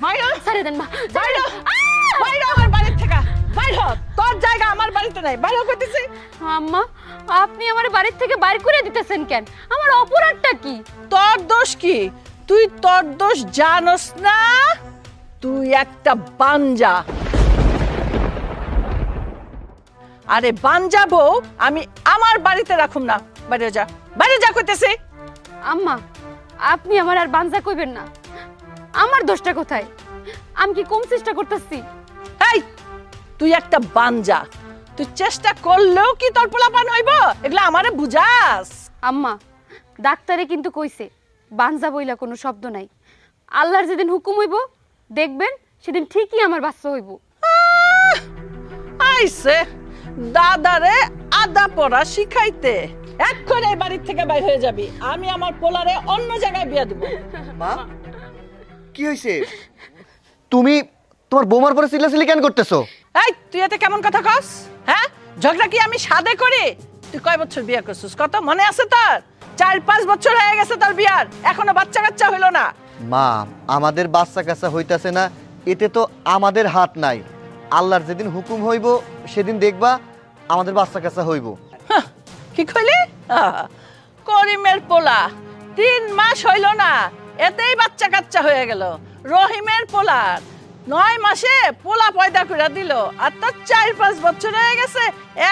বাইরে ছেড়ে দেন মা, বাইরে বাইরে আমার বাড়ি থেকে বাইরে তোর জায়গা আমার বাড়িতে নাই বাইরে কইতেছি। আম্মা আপনি আমার বাড়ি থেকে বাইর করে দিতেছেন কেন? আমার অপরাধটা কি? তোর দোষ কি? তুই তোর দোষ জানোস না? তুই একটা বাঞ্জা। আরে বাঞ্জা বউ আমি আমার বাড়িতে রাখুম না। বাইরে যা, বাইরে যা কইতেছি। আম্মা আপনি আমার আর বানজা কইবেন না। আমার দোষটা কোথায়? আমি কি কম চেষ্টা করতেছি? এই তুই একটা বাঞ্জা, তুই চেষ্টা করলেও কি তোর পোলাপান হইব? এগুলা আমারে বুঝাস? আম্মা ডাক্তারে কিন্তু কইছে বানজা বইলা কোনো শব্দ নাই। আল্লাহর যেদিন হুকুম হইব দেখবেন সেদিন ঠিকই আমার বাচ্চা হইব। আইছে দাদারে আদা পড়া শিখাইতে। এখন এই বাড়ি থেকে বাইরে হয়ে যাবি। আমি আমার পোলারে অন্য জায়গায় বিয়া দেব। মা কি হইছে? তুমি তোমার বৌমার পরে চিল্লাচিল্লি কেন করতেছো? এই তুই এতে কেমন কথা কস? হ্যাঁ ঝগড়া কি আমি সাদে করি? তুই কয় বছর বিয়া করছিস কত মনে আছে তোর? 4-5 বছর হয়ে গেছে তোর বিয়ার, এখনো বাচ্চা কাচ্চা হইলো না। মা আমাদের বাচ্চা কাচ্চা হইতাছে না, এতে তো আমাদের হাত নাই। আল্লাহর যেদিন হুকুম হইব সেদিন দেখবা আমাদের বাচ্চা কাচ্চা হইব। কি কইলি? করিমের পোলা 3 মাস হইল না, এতেই বাচ্চা কাচ্চা হয়ে গেল। রহিমের পোলার 9 মাসে পোলা পয়দা করে দিল, আর তোর 4-5 বছর হয়ে গেছে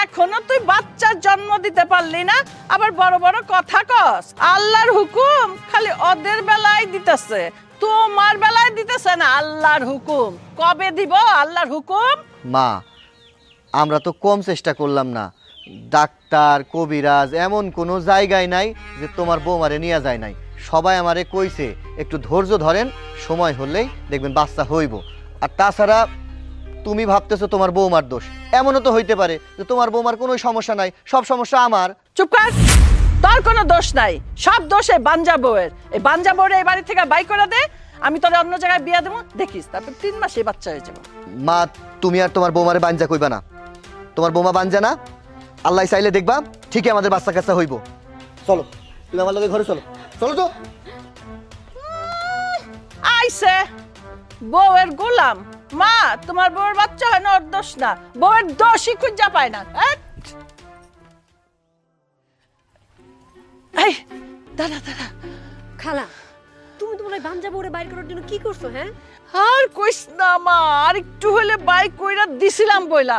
এখনো তুই বাচ্চার জন্ম দিতে পারলি না। আবার বড় বড় কথা কস। আল্লাহর হুকুম খালি ওদের বেলায় দিতেছে, তোমার বেলায় দিতেছে না। আল্লাহর হুকুম কবে দিব? আল্লাহর হুকুম। মা আমরা তো কম চেষ্টা করলাম না, ডাক্তার কবিরাজ এমন কোনো জায়গায় নাই যে তোমার বৌমারে নিয়ে যায় নাই। সবাই আমারে কইছে একটু ধৈর্য ধরেন, সময় হলেই দেখবেন বাচ্চা হইব। আর তাছাড়া তুমি ভাবতেছো তোমার বৌমার দোষ, এমনও তো হইতে পারে যে তোমার বৌমার কোনো সমস্যা নাই, সব সমস্যা আমার। চুপ কর, তোর কোনো দোষ নাই, সব দোষ এই বাঞ্জা বউয়ের। এই বাঞ্জা বউরে এই বাড়ি থেকে বাই করে দে, আমি তোর অন্য জায়গায় বিয়া দেবো, দেখিস তারপর 3 মাসে বাচ্চা হয়ে যাবে। মা তুমি আর তোমার বৌমারে বাঞ্জা কইবা না, তোমার বৌমা বাঞ্জা না। আল্লাহ চাইলে দেখবা ঠিকই আমাদের বাচ্চা কাচ্চা হইব। চলো তুমি আমার লগে ঘরে চলো, চলো তো। আইছে বউয়ের গোলাম। মা তোমার বউয়ের বাচ্চা হয় না, ওর দোষ না, বউয়ের দোষই খুঁজা পায় না। এই দাঁড়া দাঁড়া। খালা তুমি তোমার বাঞ্জা বউরে বাইর করার জন্য কি করছো? হ্যাঁ আর কইস না মা, আর একটু হলে বাইক কইরা দিছিলাম বইলা,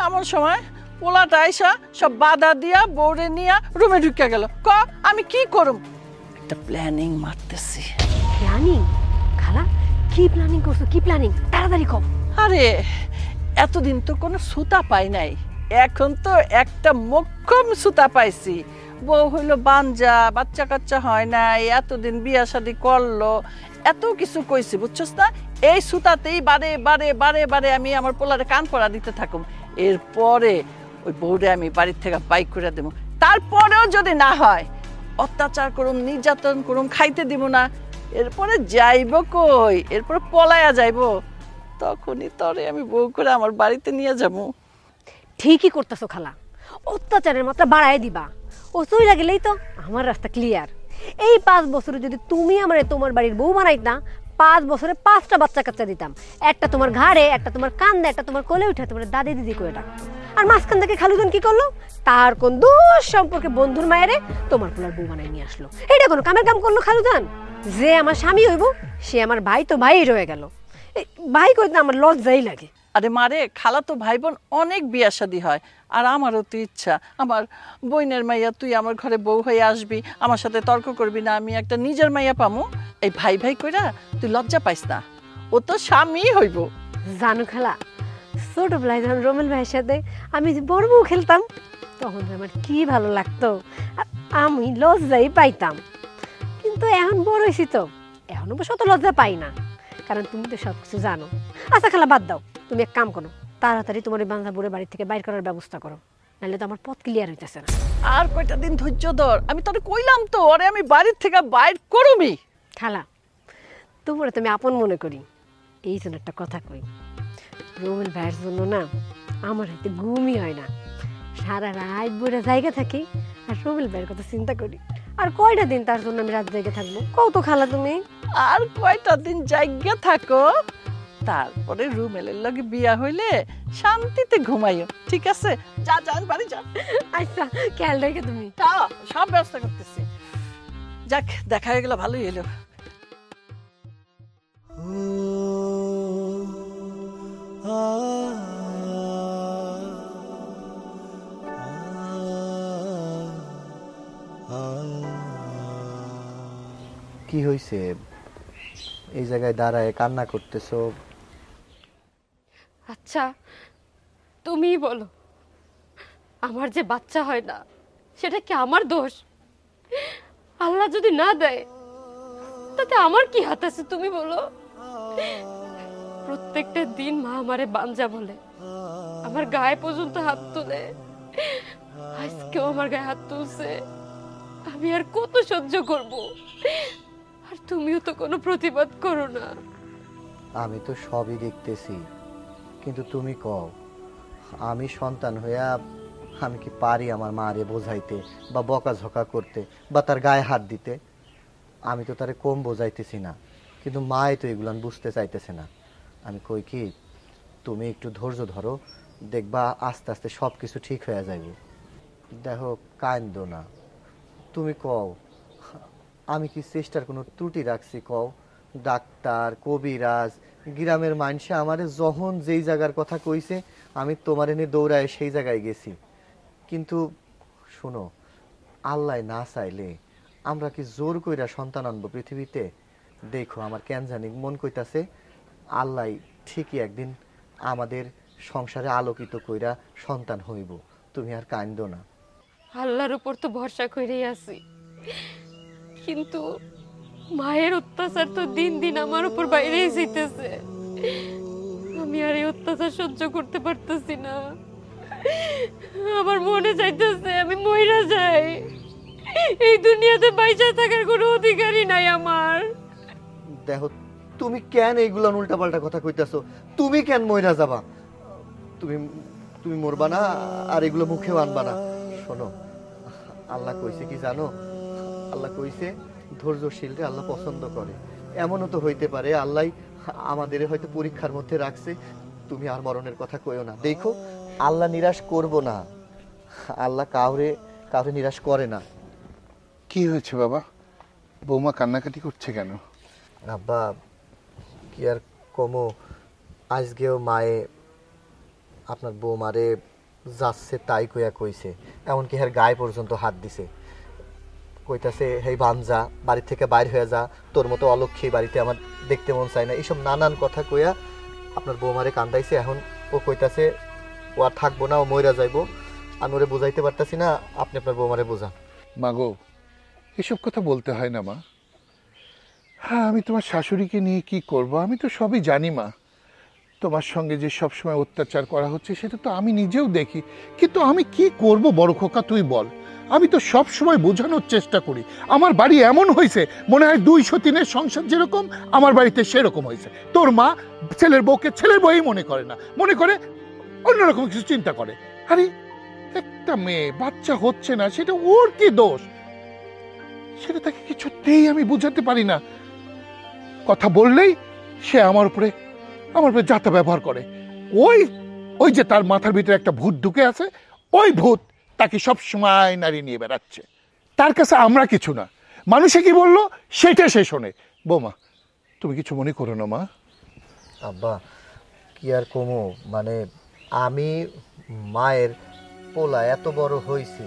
এমন সময় পোলাটা আইসা সব বাধা দিয়া বউরে নিয়া রুমে ঢুকে গেল। ক আমি কি করুম? একটা প্ল্যানিং মারতেছি। প্ল্যানিং? খালা কি প্ল্যানিং করছো? কি প্ল্যানিং? তাড়াতাড়ি কও। আরে এতদিন তো কোনো সুতা পাই নাই, এখন তো একটা মোক্ষম সুতা পাইছি। বউ হইলো বাঞ্জা, বাচ্চা কাচ্চা হয় নাই, এতদিন বিয়া শাদী করলো, এত কিছু কইছি বুঝছস না। এই সুতাতেই বারে বারে বারে বারে আমি আমার পোলারে কান পড়া দিতে থাকুম। এরপরে ওই বউরে আমি বাড়ির থেকে বাইক করে দেবো। তারপরেও যদি না হয় অত্যাচার করুম, নির্যাতন করুম, খাইতে দিব না। এরপরে যাইব কই? এরপরে পলায়া যাইব। তখনই তরে আমি বউ করে আমার বাড়িতে নিয়ে যাব। ঠিকই করতেছো খালা, অত্যাচারের মাত্রা বাড়ায় দিবা। ও চইলা গেলেই তো আমার রাস্তা ক্লিয়ার। এই 5 বছরে যদি তুমি আমারে তোমার বাড়ির বউ বানাইতা, 5 বছরে 5টা বাচ্চা কাচ্চা দিতাম। একটা তোমার ঘাড়ে, একটা তোমার কান্দে, একটা তোমার কোলে উঠে তোমার দাদি দিদি করে ডাকতো। আর মাঝখান থেকে খালুজান কি করলো? তার কোন দোষ সম্পর্কে বন্ধুর মায়েরে তোমার পোলার বউ বানাই নিয়ে আসলো। এটা কোনো কামের কাম করলো খালুজান? যে আমার স্বামী হইব সে আমার ভাই তো ভাই রয়ে গেল। ভাই কইতে আমার লজ্জাই লাগে। আরে মারে, খালাতো ভাই বোন অনেক বিয়া শাদী হয়, আর আমারও তো ইচ্ছা আমার বোনের মাইয়া তুই আমার ঘরে বউ হয়ে আসবি, আমার সাথে তর্ক করবি না, আমি একটা নিজের মাইয়া পামু। এই ভাই ভাই কইরা তুই লজ্জা পাইস না, ও তো স্বামী হইব। জানো খালা, ছোটবেলায় যখন রমেল ভাইয়ের সাথে আমি যে বড় বউ খেলতাম তখন আমার কি ভালো লাগতো, আর আমি লজ্জাই পাইতাম। কিন্তু এখন বড় হয়েছি তো এখন অবশ্য অত লজ্জা পাই না, কারণ তুমি তো সব কিছু জানো। আচ্ছা খালা বাদ দাও, তুমি এক কাম করো, তাড়াতাড়ি তোমার এই বাঞ্জা বুড়ে বাড়ি থেকে বাইর করার ব্যবস্থা করো, নাহলে তো আমার পথ ক্লিয়ার হইতেছে না। আর কয়টা দিন ধৈর্য ধর, আমি তোরে কইলাম তো ওরে আমি বাড়ির থেকে বাইর করুমি। খালা তোমার তুমি আপন মনে করি, এই জন্য একটা কথা কই, রমেল ভাইয়ের জন্য না আমার হাতে ঘুমই হয় না। সারা রাত বইরা জায়গা থাকি আর রমেল ভাইয়ের কথা চিন্তা করি। আর কয়টা দিন তার জন্য আমি রাত জেগে থাকবো কত খালা তুমি? আর কয়টা দিন জায়গা থাকো, তারপরে রুমেলের লগে বিয়া হইলে শান্তিতে ঘুমাইও, ঠিক আছে? যা যান বাড়ি যা। আচ্ছা, খেয়াল রেখে তুমি। হ্যাঁ, সব ব্যবস্থা করতেছি। যাক, দেখা হয়ে গেল, ভালোই এলো। কি হয়েছে? এই জায়গায় দাঁড়ায় কান্না করতেছো? আচ্ছা, তুমিই বলো, আমার যে বাচ্চা হয় না সেটা কি আমার দোষ? আল্লাহ যদি না দেয় তাতে আমার কি হাত আছে তুমি বলো? প্রত্যেকটা দিন মা আমারে বাঞ্জা বলে, আমার গায়ে পর্যন্ত হাত তুলে। আজকেও আমার গায়ে হাত তুলছে। আমি আর কত সহ্য করব? আর তুমিও তো কোনো প্রতিবাদ করো না। আমি তো সবই দেখতেছি, কিন্তু তুমি কও, আমি সন্তান হইয়া আমি কি পারি আমার মারে বোঝাইতে বা বকাঝকা করতে বা তার গায়ে হাত দিতে? আমি তো তারে কম বোঝাইতেছি না, কিন্তু মাই তো এগুলান বুঝতে চাইতেছে না। আমি কই কি, তুমি একটু ধৈর্য ধরো, দেখবা আস্তে আস্তে সব কিছু ঠিক হয়ে যাবে। দেখো, কান্দো না। তুমি কও, আমি কি চেষ্টার কোনো ত্রুটি রাখছি? কও, ডাক্তার, কবিরাজ, গ্রামের মানুষে আমারে যখন যেই জায়গার কথা কইছে আমি তোমার এনে দৌড়ায় সেই জায়গায় গেছি। কিন্তু শোনো, আল্লাহ না চাইলে আমরা কি জোর কইরা সন্তান আনবো পৃথিবীতে? দেখো, আমার কেন জানি মন কইতাছে আল্লাহ ঠিকই একদিন আমাদের সংসারে আলোকিত কইরা সন্তান হইব। তুমি আর কান্দো না। আল্লাহর উপর তো ভরসা করেই আছি, কিন্তু মায়ের অত্যাচার তো দিন দিন আমার উপর বাইরেই যাইতেছে। আমি আর এই অত্যাচার সহ্য করতে পারতেছি না। আমার মনে চাইতেছে আমি মইরা যাই। এই দুনিয়াতে বাইচা থাকার কোনো অধিকারই নাই আমার। দেখো, তুমি কেন এইগুলা উল্টাপাল্টা কথা কইতাছো? তুমি কেন মইরা যাবা? তুমি তুমি মরবা না, আর এগুলো মুখেও আনবা না। শোনো, আল্লাহ কইছে কি জানো? আল্লাহ কইছে ধৈর্যশীলরে আল্লাহ পছন্দ করে। এমনও তো হইতে পারে আল্লাহ আমাদের হয়তো পরীক্ষার মধ্যে রাখছে। তুমি আর মরণের কথা কইও না। দেখো, আল্লাহ নিরাশ করব না। আল্লাহ কাউরে কাউরে নিরাশ করে না। কি হয়েছে বাবা? বৌমা কান্নাকাটি করছে কেন? আব্বা, কি আর কমো, আজকেও মায়ে আপনার বৌমারে যাচ্ছে তাই কইয়া কইছে, এমনকি হের গায়ে পর্যন্ত হাত দিছে। কইতাছে, হেই বাঞ্জা, বাড়ি থেকে বাইর হয়ে যা, তোর মতো অলক্ষী বাড়িতে আমার দেখতে মন চায় না, এইসব নানান কথা কইয়া আপনার বৌমারে কান্দাইছে। এখন ও কইতাছে ও আর থাকবো না, ও মইরা যাইবো। আমি ওরে বুঝাইতে পারতাছি না, আপনি আপনার বৌমারে বোঝান। মা গো, এসব কথা বলতে হয় না মা। হ্যাঁ, আমি তোমার শাশুড়িকে নিয়ে কি করব? আমি তো সবই জানি মা। তোমার সঙ্গে যে সবসময় অত্যাচার করা হচ্ছে সেটা তো আমি নিজেও দেখি, কিন্তু আমি কি করব বড় খোকা, তুই বল। আমি তো সব সময় বোঝানোর চেষ্টা করি। আমার বাড়ি এমন হয়েছে, মনে হয় 203-এর সংসার যেরকম আমার বাড়িতে সেরকম হয়েছে। তোর মা ছেলের বউকে ছেলের বউই মনে করে না, মনে করে অন্যরকম কিছু চিন্তা করে। আরে একটা মেয়ে বাচ্চা হচ্ছে না, সেটা ওর কি দোষ? সেটা তাকে কিছুতেই আমি বুঝাতে পারি না। কথা বললেই সে আমার উপরে যাতা ব্যবহার করে। ওই ওই যে তার মাথার ভিতরে একটা ভূত ঢুকে আছে, ওই ভূত তাকে সব সময় নারী নিয়ে বেড়াচ্ছে। তার কাছে আমরা কিছু না, মানুষে কি বললো সেটা সে শোনে। বৌমা, তুমি কিছু মনে করো না মা। আব্বা, কি আর কমো, মানে আমি মায়ের পোলা এত বড় হইছি,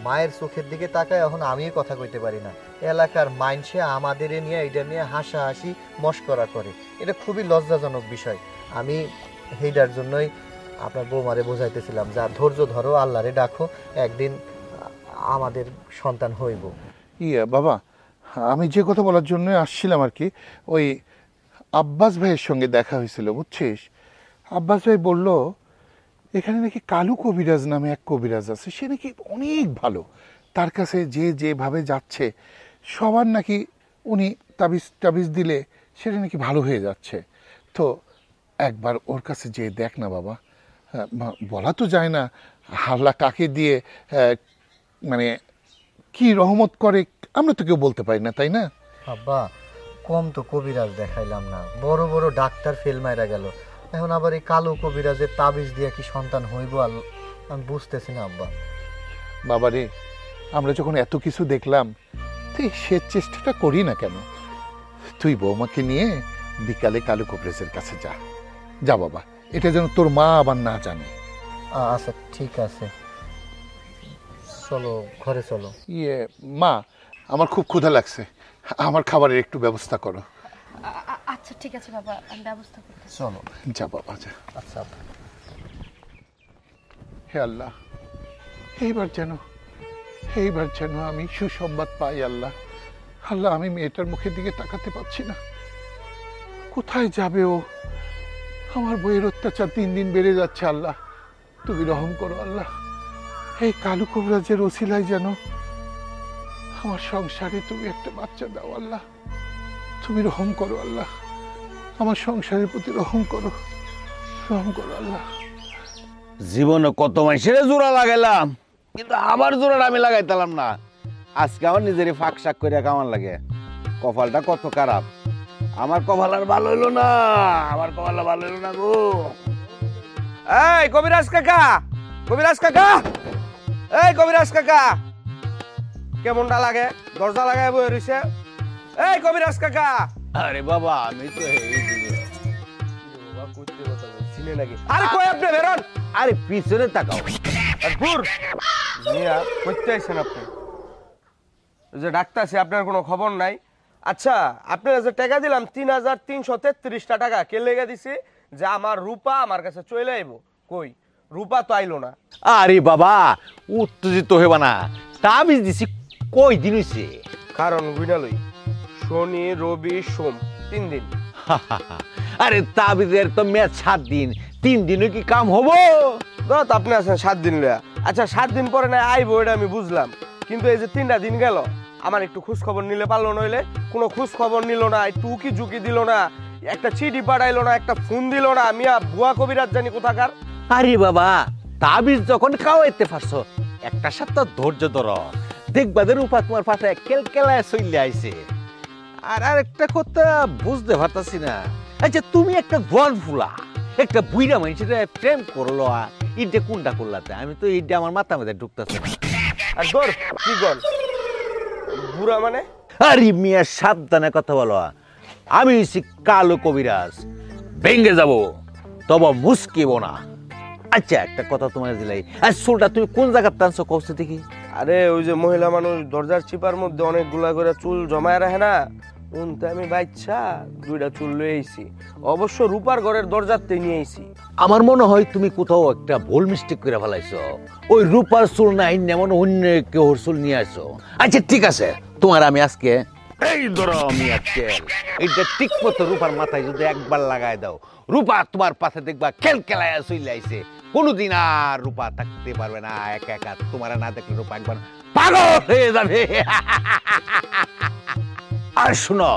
মায়ের চোখের দিকে তাকায় এখন আমি কথা কইতে পারি না। এলাকার মাইনসে আমাদের নিয়ে এটা নিয়ে হাসাহাসি মস্করা করে, এটা খুবই লজ্জাজনক বিষয়। আমি সেইটার জন্যই আপনার বৌমারে বোঝাইতেছিলাম, যা ধৈর্য ধরো, আল্লাহরে ডাকো, একদিন আমাদের সন্তান হইব। ইয়া বাবা, আমি যে কথা বলার জন্য আসছিলাম আর কি, ওই আব্বাস ভাইয়ের সঙ্গে দেখা হয়েছিল বুঝছিস। আব্বাস ভাই বলল এখানে নাকি কালু কবিরাজ নামে এক কবিরাজ আছে, সে নাকি অনেক ভালো। তার কাছে যে যেভাবে যাচ্ছে সবার নাকি উনি তাবিজ দিলে সেটা নাকি ভালো হয়ে যাচ্ছে। তো একবার ওর কাছে যেয়ে দেখ না বাবা। বলা তো যায় না আল্লাহ কাকে দিয়ে মানে কি রহমত করে আমরা তো কেউ বলতে পারি না, তাই না? আব্বা কম তো কবিরাজ দেখাইলাম না, বড় বড় ডাক্তার ফেল মাইরা গেল, এখন আবার এই কালো কবিরাজের তাবিজ দিয়ে কি সন্তান হইব আমি বুঝতেছি না আব্বা। বাবারে, আমরা যখন এত কিছু দেখলাম তুই সে চেষ্টাটা করি না কেন? তুই বৌমাকে নিয়ে বিকালে কালো কবিরাজের কাছে যা, যা বাবা, এটা যেন তোর মা আবার না জানে। আচ্ছা ঠিক আছে, চলো ঘরে চলো। মা, আমার খুব ক্ষুধা লাগছে, আমার খাবারের একটু ব্যবস্থা করো। আচ্ছা ঠিক আছে বাবা, আমি ব্যবস্থা করতেছি। চলো। যা বাবা যা। আচ্ছা। হে আল্লাহ, এইবার যেন আমি সুসংবাদ পাই। আল্লাহ, আমি মেয়েটার মুখের দিকে তাকাতে পারছি না। কোথায় যাবে ও? আমার বইয়ের অত্যাচার দিন দিন বেড়ে যাচ্ছে। আল্লাহ, তুমি রহম করো। আল্লাহ, এই কালু কবিরাজের ওসিলায় যেন আমার সংসারে তুমি একটা বাচ্চা দাও। আল্লাহ, তুমি রহম করো। আল্লাহ, আমার সংসারের প্রতি রহম করো, আল্লাহ। জীবনে কত মানুষের জোড়া লাগাইলাম, কিন্তু আবার জোড়াটা আমি লাগাইতাম না। আজকে আমার নিজেরই ফাঁক শাক করে কেমন লাগে। কপালটা কত খারাপ, আমার কপাল আর ভালো হইলো না, আমার কপালটা ভালো হইলো না গো। এই কবিরাজ কাকা, কবিরাজ কাকা, এই কবিরাজ কাকা, কেমনটা লাগে? দরজা লাগাই বই রইছে। এই কবিরাজ কাকা। আরে বাবা, আমি তো এই দিকে বাবা করতে কথা চিনে নাকি? আরে কই আপনি বেরোন, আরে পিছনে তাকাও। দূর মিয়া, কইতে আইছেন আপনি? যে ডাক্তারছি, আপনার কোনো খবর নাই? আচ্ছা, আপনারা যে টাকা দিলাম 3333 টাকা, কে লেগে দিছি? যে আমার রূপা আমার কাছে চলে আইব। কই রূপা তো আইলো না। আরে বাবা, উত্তেজিত হইবা না, তাবিজ দিছি কই দিন হইছে? কারণ বুঝালই, শনি রবি সোম 3 দিন। আরে তাবিজের তো মেয়াদ 7 দিন, 3 দিনও কি কাম হবো? দত আপনি আছেন 7 দিন লয়া। আচ্ছা 7 দিন পরে না আইবো, এটা আমি বুঝলাম, কিন্তু এই যে 3টা দিন গেল, আমার একটু খোঁজ খবর নিলে পারলো, নইলে কোনো খোঁজ খবর নিল না, একটু উকি ঝুঁকি দিল না, একটা চিঠি পাঠাইলো না, একটা ফোন দিল না। মিয়া ভুয়া কবিরাজ জানি কোথাকার। আরে বাবা, তাবিজ যখন খাওয়াইতে পারছো, একটা সপ্তাহ ধৈর্য ধরো, দেখবা যে রূপা তোমার পাশে কেলকেলায় চলে আইছে। আর আরেকটা কথা বুঝতে পারতাছি না, আচ্ছা তুমি একটা জল ফুলা একটা বুইরা মানুষের প্রেম করলো, ইডে কোনটা করলাতে? আমি তো ইডে আমার মাথা মধ্যে ঢুকতেছে না। আর গর কি গর বুড়া মানে? আরে মিয়া, সাবধানে কথা বলো, আমি হচ্ছি কালো কবিরাজ, ভেঙ্গে যাব তবে মুসকিব না। আচ্ছা একটা কথা তোমার দিলাই, আর চুলটা তুমি কোন জায়গায় টানছো কষ্ট দেখি? আরে ওই যে মহিলা মানুষ দরজার চিপার মধ্যে অনেকগুলা করে চুল জমায় রাখে না, উনতে আমি বাচ্চা 2টা চুল লয়ে আইছি। অবশ্য রূপার ঘরের দরজাতে নিয়ে আইছি। আমার মনে হয় তুমি কোথাও একটা ভুল মিস্টেক করে ফেলাইছো, ওই রূপার চুল নাই, এমন অন্য কেউ চুল নিয়ে আসো। আচ্ছা ঠিক আছে, তোমার আমি আজকে এই ধরো মিয়া তেল, এইটা ঠিক মতো রূপার মাথায় যদি একবার লাগাই দাও, রূপা তোমার পাশে দেখবা খেলকেলায় চলে আইছে। কোনোদিন আর রূপা থাকতে পারবে না একা একা, তোমার না দেখলে রূপা একবার পাগল হয়ে যাবে। আর শুনো,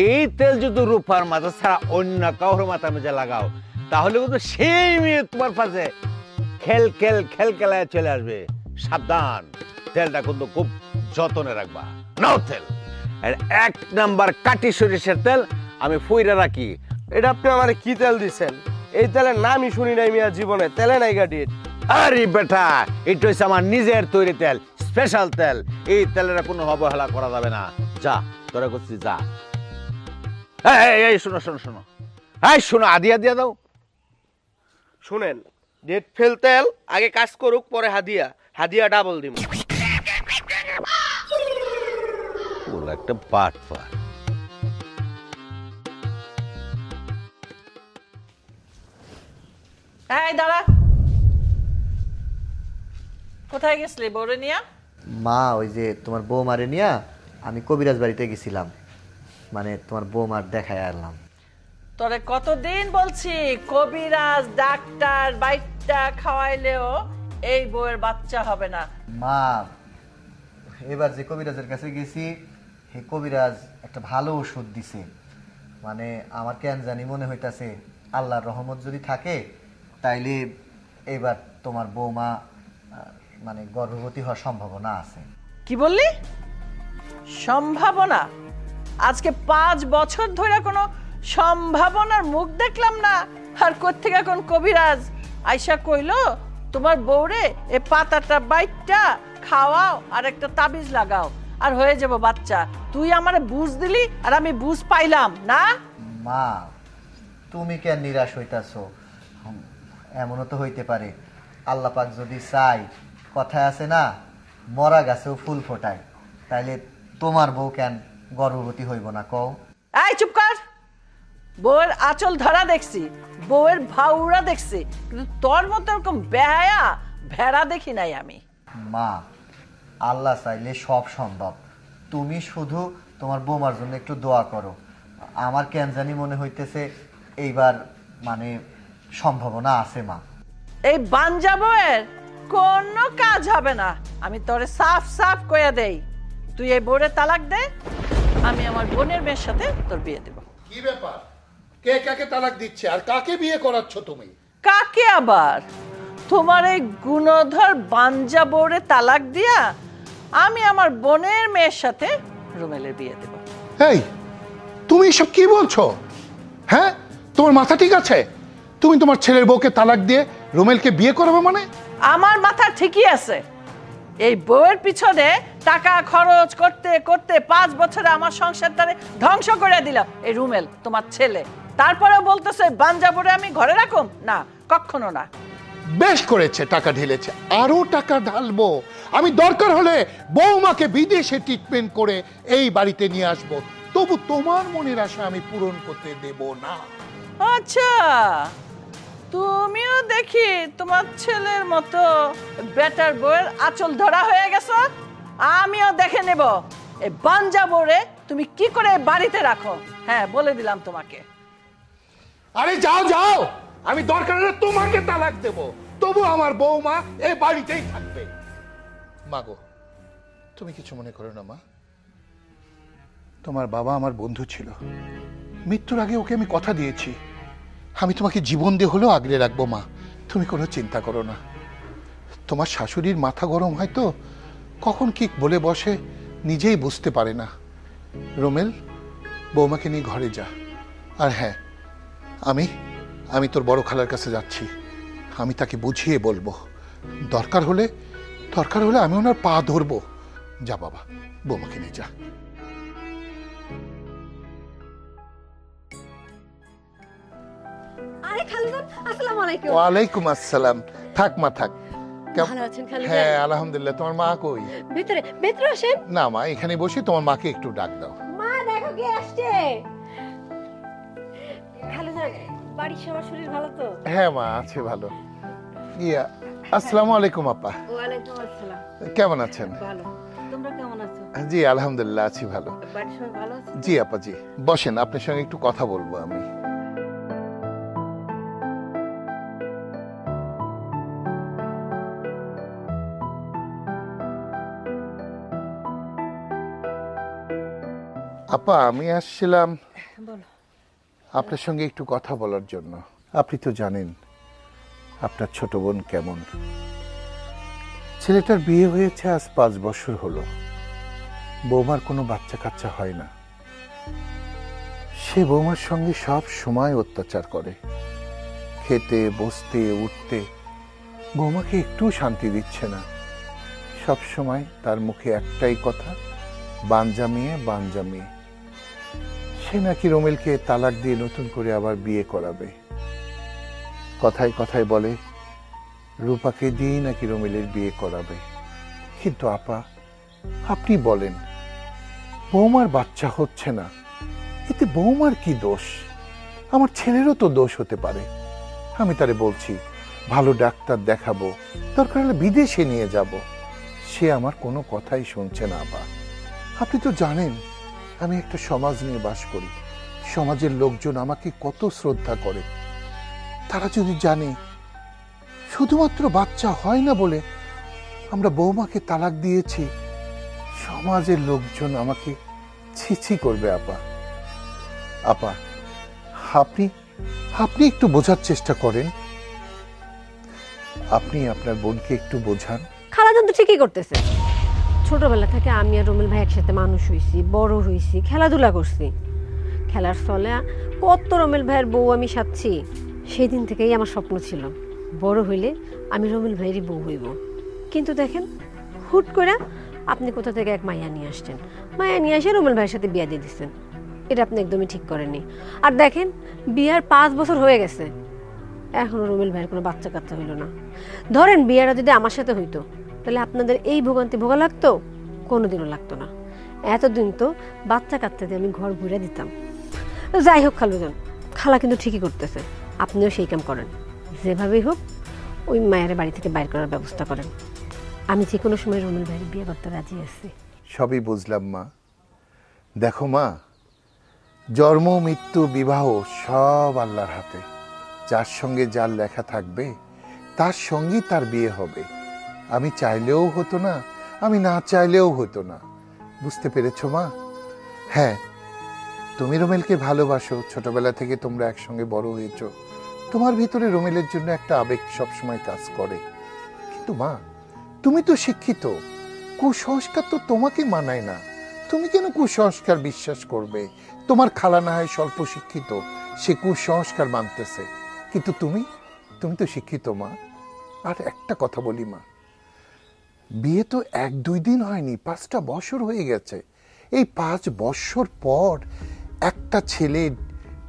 এই তেল যদি রূপার মাথা ছাড়া অন্য কাউর মাথার মধ্যে লাগাও, তাহলে কিন্তু সেই মেয়ে তোমার পাশে খেলকেলায় চলে আসবে। সাবধান, তেলটা কিন্তু খুব যত্নে রাখবা। নাও তেল, 1 নাম্বার কাটি সরিষার তেল আমি ফইরা রাখি। এটা আপনি আমার কি তেল দিচ্ছেন? এই তেলের নামই শুনি নাই মিয়া জীবনে, তেলে নাই গাড়ির। আরে বেটা, এটা হচ্ছে আমার নিজের তৈরি তেল, স্পেশাল তেল। এই তেলের কোনো অবহেলা করা যাবে না। যা তোরা করছি, যা। এই শোনো শোনো শোনো, এই শোনো, হাদিয়া দিয়া দাও। শুনেন, ডেট ফেল তেল আগে কাজ করুক, পরে হাদিয়া, হাদিয়া ডাবল দিব। ওলা একটা বাটপার। এই দাঁড়া, কোথায় গেছলি বউরে নিয়া? মা, ওই যে তোমার বৌমারে নিয়া আমি কবিরাজ বাড়িতে গেছিলাম, মানে তোমার বৌমার দেখায় আনলাম। তোরে কতদিন বলছি, কবিরাজ ডাক্তার বাইটটা খাওয়াইলেও এই বউয়ের বাচ্চা হবে না। মা, এবার যে কবিরাজের কাছে গেছি, সেই কবিরাজ একটা ভালো ওষুধ দিছে, মানে আমার কেন জানি মনে হইতাছে আল্লাহর রহমত যদি থাকে তাইলে এবার তোমার বৌমা মানে গর্ভবতী হওয়ার সম্ভাবনা আছে। কি বললি? সম্ভাবনা? আজকে 5 বছর ধরে কোনো সম্ভাবনার মুখ দেখলাম না, আর কোত্থেকে এখন কবিরাজ আয়সা কইলো তোমার বউরে এ পাতাটা বাইটটা খাওয়াও আর একটা তাবিজ লাগাও আর হয়ে যাব বাচ্চা। তুই আমারে বুঝ দিলি আর আমি বুঝ পাইলাম না। মা, তুমি কেন নিরাশ হইতাছো? এমনও তো হইতে পারে আল্লাহ পাক যদি চাই, কথায় আছে না, মরা গাছেও ফুল ফোটায়, তাইলে তোমার বউ কেন গর্ভবতী হইব না কও? এই চুপ কর। বউয়ের আঁচল ধরা দেখছি, বউয়ের ভাউরা দেখছি, কিন্তু তোর মতো এরকম বেহায়া ভেড়া দেখি নাই আমি। মা, আল্লাহ চাইলে সব সম্ভব। তুমি শুধু তোমার বৌমার জন্য একটু দোয়া করো। আমার কেন জানি মনে হইতেছে এইবার মানে সম্ভাবনা আছে মা। এই বাঞ্জা বউয়ের কোনো কাজ হবে না, আমি তোরে সাফ সাফ কইয়া দেই। তুই এই বউরে তালাক দে, আমি আমার বোনের মেয়ের সাথে তোর বিয়ে দেব। কি ব্যাপার? কে কাকে তালাক দিচ্ছে আর কাকে বিয়ে করাচ্ছ তুমি? কাকে আবার? তোমার এই গুণধর বাঞ্জা বউরে তালাক দিয়া আমি আমার বোনের মেয়ের সাথে রুমেলের বিয়ে দেব। এই, তুমি এসব কি বলছো? হ্যাঁ, তোমার মাথা ঠিক আছে? তুমি তোমার ছেলের বউকে তালাক দিয়ে রুমেলকে বিয়ে করাবে মানে? আমার মাথা ঠিকই আছে। এই বউয়ের পিছনে টাকা খরচ করতে করতে 5 বছরে আমার সংসারটারে ধ্বংস করে দিলাম এই রুমেল তোমার ছেলে। তারপরেও বলতেছে বাঞ্জাবরে আমি ঘরে রাখুম না, কখনো না। বেশ করেছে, টাকা ঢেলেছে, আরো টাকা ঢালবো। আমি দরকার হলে বৌমাকে বিদেশে ট্রিটমেন্ট করে এই বাড়িতে নিয়ে আসবো, তবু তোমার মনের আশা আমি পূরণ করতে দেব না। আচ্ছা, তুমিও দেখি তোমার ছেলের মতো বেটার বউয়ের আঁচল ধরা হয়ে গেছো। আমিও দেখে নেব এই বাঞ্জা বউরে তুমি কি করে বাড়িতে রাখো। হ্যাঁ, বলে দিলাম তোমাকে। আরে যাও যাও, আমি দরকার হলে তোমাকে তালাক দেব, তবু আমার বৌমা এই বাড়িতেই থাকবে। মাগো, তুমি কিছু মনে করো না মা। তোমার বাবা আমার বন্ধু ছিল, মৃত্যুর আগে ওকে আমি কথা দিয়েছি আমি তোমাকে জীবন দিয়ে হলেও আগলে রাখবো। মা, তুমি কোনো চিন্তা করো না। তোমার শাশুড়ির মাথা গরম হয় তো, কখন কি বলে বসে নিজেই বুঝতে পারে না। রোমেল, বৌমাকে নিয়ে ঘরে যা। আর হ্যাঁ, আমি তোর বড় খালার কাছে যাচ্ছি, আমি তাকে বুঝিয়ে বলবো। দরকার হলে আমি ওনার পা ধরবো। যা বাবা, বৌমাকে নিয়ে যা। আরে খালুজান, আসসালামু আলাইকুম। ওয়ালাইকুম আসসালাম। থাক মা, থাক। ভালো আছেন খালুজান? হ্যাঁ, আলহামদুলিল্লাহ। তোমার মা কই? ভেতরে আসেন। না মা, এখানে বসে তোমার মাকে একটু ডাক দাও। মা, দেখো কে আসছে। খালুজান, বাড়ির সবার শরীর ভালো তো? হ্যাঁ মা, আছে ভালো। ইয়া, আসসালামু আলাইকুম আপা। ওয়ালাইকুম আসসালাম। কেমন আছেন? ভালো, তোমরা কেমন আছো? জি আলহামদুলিল্লাহ, আছি ভালো। বাড়ির সবাই ভালো আছে? জি আপা, জি বসেন, আপনার সঙ্গে একটু কথা বলবো আমি। আপা, আমি আসছিলাম আপনার সঙ্গে একটু কথা বলার জন্য। আপনি তো জানেন আপনার ছোট বোন কেমন। ছেলেটার বিয়ে হয়েছে আজ 5 বছর হলো, বৌমার কোনো বাচ্চা কাচ্চা হয় না। সে বৌমার সঙ্গে সব সময় অত্যাচার করে, খেতে বসতে উঠতে বৌমাকে একটু শান্তি দিচ্ছে না। সব সময় তার মুখে একটাই কথা, বাঞ্জা মেয়ে, বাঞ্জা মেয়ে। সে নাকি রোমেলকে তালাক দিয়ে নতুন করে আবার বিয়ে করাবে। কথায় কথায় বলে রূপাকে দিয়ে নাকি রোমেলের বিয়ে করাবে। কিন্তু আপা, আপনি বলেন, বৌমার বাচ্চা হচ্ছে না, এতে বৌমার কি দোষ? আমার ছেলেরও তো দোষ হতে পারে। আমি তারে বলছি ভালো ডাক্তার দেখাবো, দরকার হলে বিদেশে নিয়ে যাব। সে আমার কোনো কথাই শুনছে না। আপা, আপনি তো জানেন আমি একটা সমাজ নিয়ে বাস করি, সমাজের লোকজন আমাকে কত শ্রদ্ধা করে। তারা যদি জানে শুধুমাত্র বাচ্চা হয় না বলে আমরা বৌমাকে তালাক দিয়েছি, সমাজের লোকজন আমাকে ছিছি করবে। আপা, আপনি একটু বোঝার চেষ্টা করেন। আপনি আপনার বোনকে একটু বোঝান। খালাজান তো ঠিকই করতেছে। ছোটবেলা থেকে আমি আর রুমেল ভাই একসাথে মানুষ হয়েছি, বড় হয়েছি, খেলাধুলা করছি। খেলার চলে কত রুমেল ভাইয়ের বউ আমি সাচ্ছি। সেই দিন থেকেই আমার স্বপ্ন ছিল বড় হইলে আমি রুমেল ভাইয়েরই বউ হইব। কিন্তু দেখেন হুট করে আপনি কোথা থেকে এক মাইয়া নিয়ে আসছেন, মাইয়া নিয়ে এসে রুমেল ভাইয়ের সাথে বিয়া দিয়ে দিচ্ছেন। এটা আপনি একদমই ঠিক করেননি। আর দেখেন বিয়ার 5 বছর হয়ে গেছে, এখনো রুমেল ভাইয়ের কোনো বাচ্চা কাচ্চা হইল না। ধরেন বিয়াটা যদি আমার সাথে হইতো তাহলে আপনাদের এই ভোগান্তি ভোগা লাগতো? কোনোদিনও লাগতো না। এতদিন তো বাচ্চা কাচ্চা দিয়ে আমি ঘর ঘুরে দিতাম। যাই হোক খালুজান, খালা কিন্তু ঠিকই করতেছে, আপনিও সেই কাম করেন। যেভাবেই হোক ওই মায়ের বাড়ি থেকে বাইর করার ব্যবস্থা করেন। আমি যে কোনো সময় রুমেল ভাইয়ের বিয়ে করতে রাজি আছি। সবই বুঝলাম মা। দেখো মা, জন্ম মৃত্যু বিবাহ সব আল্লাহর হাতে। যার সঙ্গে যার লেখা থাকবে তার সঙ্গেই তার বিয়ে হবে। আমি চাইলেও হতো না, আমি না চাইলেও হতো না। বুঝতে পেরেছো মা? হ্যাঁ, তুমি রুমেলকে ভালোবাসো, ছোটবেলা থেকে তোমরা একসঙ্গে বড় হয়েছো। তোমার ভিতরে রুমেলের জন্য একটা আবেগ সবসময় কাজ করে। কিন্তু মা, তুমি তো শিক্ষিত, কুসংস্কার তো তোমাকে মানায় না। তুমি কেন কুসংস্কার বিশ্বাস করবে? তোমার খালা না হয় স্বল্প শিক্ষিত, সে কুসংস্কার মানতেছে, কিন্তু তুমি তো শিক্ষিত মা। আর একটা কথা বলি মা, বিয়ে তো 1-2 দিন হয়নি, 5টা বছর হয়ে গেছে। এই 5 বছর পর একটা ছেলে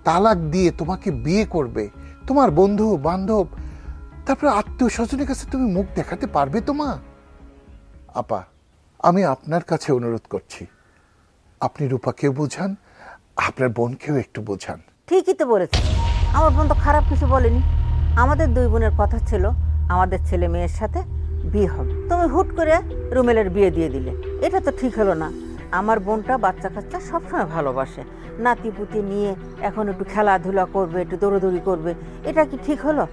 তালাক দিয়ে তোমাকে বিয়ে করবে, তোমার বন্ধু বান্ধব তারপরে আত্মীয় স্বজনের কাছে তুমি মুখ দেখাতে পারবে তো মা? আপা, আমি আপনার কাছে অনুরোধ করছি, আপনি রূপাকেও বোঝান, আপনার বোনকেও একটু বোঝান। ঠিকই তো বলেছে, আমার বোন তো খারাপ কিছু বলেনি। আমাদের 2 বোনের কথা ছিল আমাদের ছেলে মেয়ের সাথে বিয়ে হবে, তুমি হুট করে রুমেলের বিয়ে দিয়ে দিলে। এটা তো ঠিক হলো না। আমার বোনটা বাচ্চা কাচ্চা সবসময় ভালোবাসে, নাতি পুতি নিয়ে এখন একটু খেলাধুলা করবে, একটু দৌড়দৌড়ি করবে, এটা কি ঠিক হলো?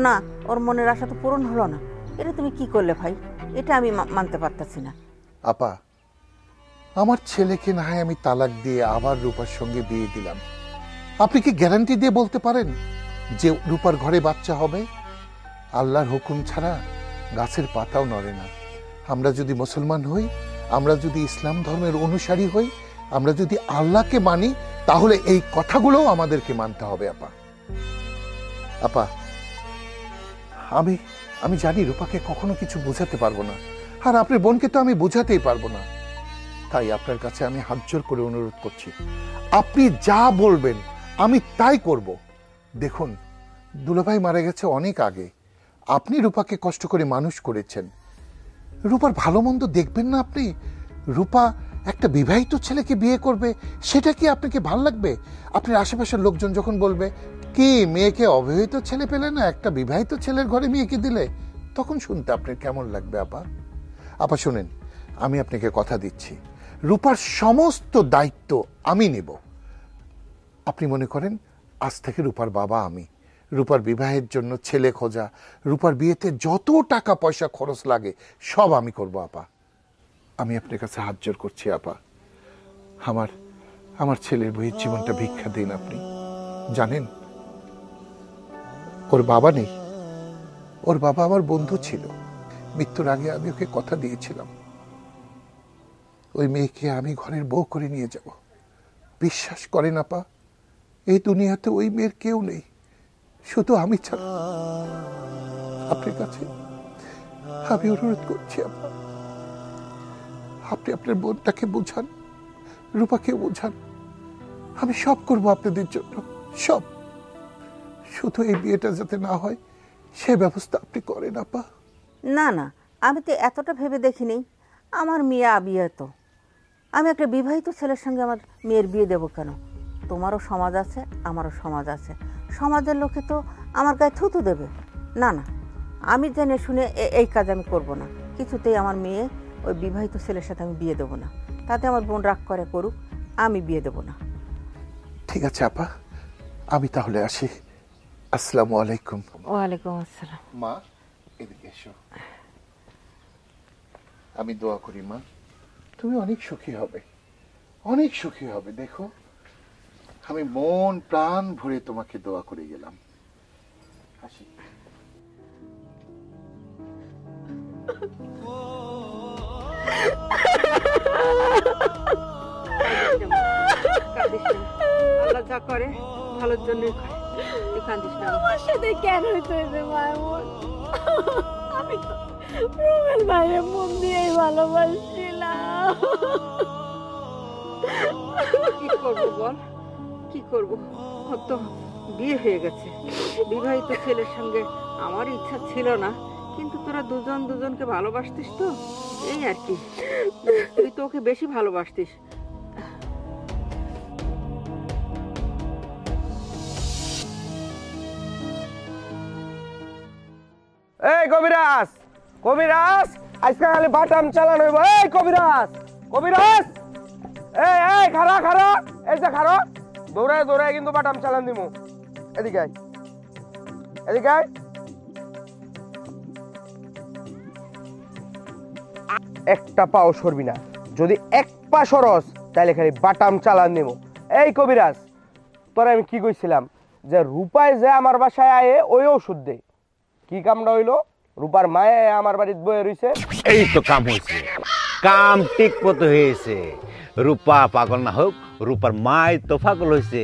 না, ওর মনের আশা তো পূরণ হলো না। এটা তুমি কি করলে ভাই? এটা আমি মানতে পারতেছি না। আপা, আমার ছেলেকে না হয় আমি তালাক দিয়ে আবার রূপার সঙ্গে বিয়ে দিলাম, আপনি কি গ্যারান্টি দিয়ে বলতে পারেন যে রূপার ঘরে বাচ্চা হবে? আল্লাহর হুকুম ছাড়া গাছের পাতাও নড়ে না। আমরা যদি মুসলমান হই, আমরা যদি ইসলাম ধর্মের অনুসারী হই, আমরা যদি আল্লাহকে মানি, তাহলে এই কথাগুলোও আমাদেরকে মানতে হবে। আপা, আপা, আমি জানি রূপাকে কখনো কিছু বোঝাতে পারবো না, আর আপনার বোনকে তো আমি বোঝাতেই পারবো না। তাই আপনার কাছে আমি হাত জোর করে অনুরোধ করছি, আপনি যা বলবেন আমি তাই করব। দেখুন, দুলাভাই মারা গেছে অনেক আগে, আপনি রূপাকে কষ্ট করে মানুষ করেছেন। রূপার ভালো মন্দ দেখবেন না আপনি? রূপা একটা বিবাহিত ছেলেকে বিয়ে করবে, সেটা কি আপনাকে ভালো লাগবে? আপনার আশেপাশের লোকজন যখন বলবে, কি মেয়েকে অবিবাহিত ছেলে পেলে না, একটা বিবাহিত ছেলের ঘরে মেয়েকে দিলে, তখন শুনতে আপনার কেমন লাগবে? আপা, আপা শুনেন, আমি আপনাকে কথা দিচ্ছি, রূপার সমস্ত দায়িত্ব আমি নেব। আপনি মনে করেন আজ থেকে রূপার বাবা আমি। রূপার বিবাহের জন্য ছেলে খোঁজা, রূপার বিয়েতে যত টাকা পয়সা খরচ লাগে সব আমি করব। আপা, আমি আপনার কাছে হাত জোর করছি। আপা, আমার ছেলের বইয়ের জীবনটা ভিক্ষা দিন। আপনি জানেন, ওর বাবা নেই, ওর বাবা আমার বন্ধু ছিল। মৃত্যুর আগে আমি ওকে কথা দিয়েছিলাম, ওই মেয়েকে আমি ঘরের বউ করে নিয়ে যাব। বিশ্বাস করেন আপা, এই দুনিয়াতে ওই মেয়ের কেউ নেই, শুধু আমি ছাড়া। আপনার কাছে আমি অনুরোধ করছি আপা, আপনি আপনার বোনটাকে বোঝান, রূপাকে বোঝান। আমি সব করব আপনাদের জন্য, সব। শুধু এই বিয়েটা যাতে না হয় সে ব্যবস্থা আপনি করেন আপা। না না, আমি তো এতটা ভেবে দেখিনি। আমার মেয়ে আবিয়াত, আমি একটা বিবাহিত ছেলের সঙ্গে আমার মেয়ের বিয়ে দেবো কেন? তোমারও সমাজ আছে, আমারও সমাজ আছে, সমাজের লোকে তো আমার গায়ে থুতু দেবে। না না, আমি জেনে শুনে এই কাজ আমি করব না। কিছুতেই আমার মেয়ে ওই বিবাহিত ছেলের সাথে আমি বিয়ে দেবো না। তাতে আমার বোন রাগ করে করুক, আমি বিয়ে দেবো না। ঠিক আছে আপা, আমি তাহলে আসি। আসসালামু আলাইকুম। ওয়ালাইকুম আসসালাম। মা, এদিকে এসো। আমি দোয়া করি মা, তুমি অনেক সুখী হবে, অনেক সুখী হবে। দেখো, আমি মন প্রাণ ভরে তোমাকে দোয়া করে গেলাম। আসি। আল্লাহ যা করে ভালোর জন্যই করে, তুই কাঁদিস না। আমার সাথে কেন হইছে মামুন? আমি তো রুমের বাইরে মন দিয়েই ভালোবাসছিলাম। কি করবো বল, কি করবো? ওর তো বিয়ে হয়ে গেছে, বিবাহিত ছেলের সঙ্গে আমার ইচ্ছা ছিল না, কিন্তু তোরা দুজন দুজনকে ভালোবাসতিস তো, এই আর কি। তুই তো ওকে বেশি ভালোবাসতিস। এই কবিরাজ, কবিরাজ, আজকে খালি বাটাম চালানো হইব। এই কবিরাজ, কবিরাজ, এই এই খারা খারা, এই যে খারা, দৌড়ায় দৌড়ায় কিন্তু বাটাম চালান দিমু। এদিকে আয়, এদিকে আয়। একটা পাও সরবি না, যদি এক পা সরস তাহলে খালি বাটাম চালান দিমু। এই কবিরাজ, তোরা আমি কি কইছিলাম যে রূপায় যে আমার বাসায় আয়ে ওই ওষুধ দে, কি কামটা হইলো? রূপার মায়ে আমার বাড়িতে বয়ে রইছে। এই তো কাম হয়েছে, কাম ঠিক মতো হয়েছে। রূপা পাগল না হোক, রূপার মাই তো পাগল হয়েছে।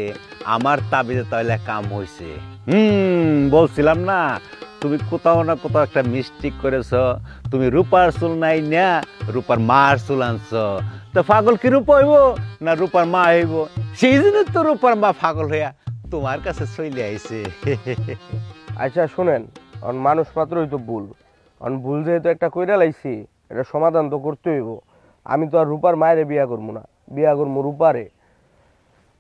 আমার তাবিজে তাহলে কাম হয়েছে। বলছিলাম না, তুমি কোথাও না কোথাও একটা মিস্টেক করেছ। তুমি রূপার চুল নাই না রূপার মার চুল আনছ। তো পাগল কি রূপা হইব না রূপার মা হইব? সেই জন্য তো রূপার মা পাগল হইয়া তোমার কাছে চলে আইছে। আচ্ছা শুনেন, মানুষ মাত্রই তো ভুল, ভুল যেহেতু একটা কইরা লাইছি, এটা সমাধান তো করতে হইব। আমি তো আর রূপার মায়েরে বিয়া করবো না, বিয়া করবো রূপারে।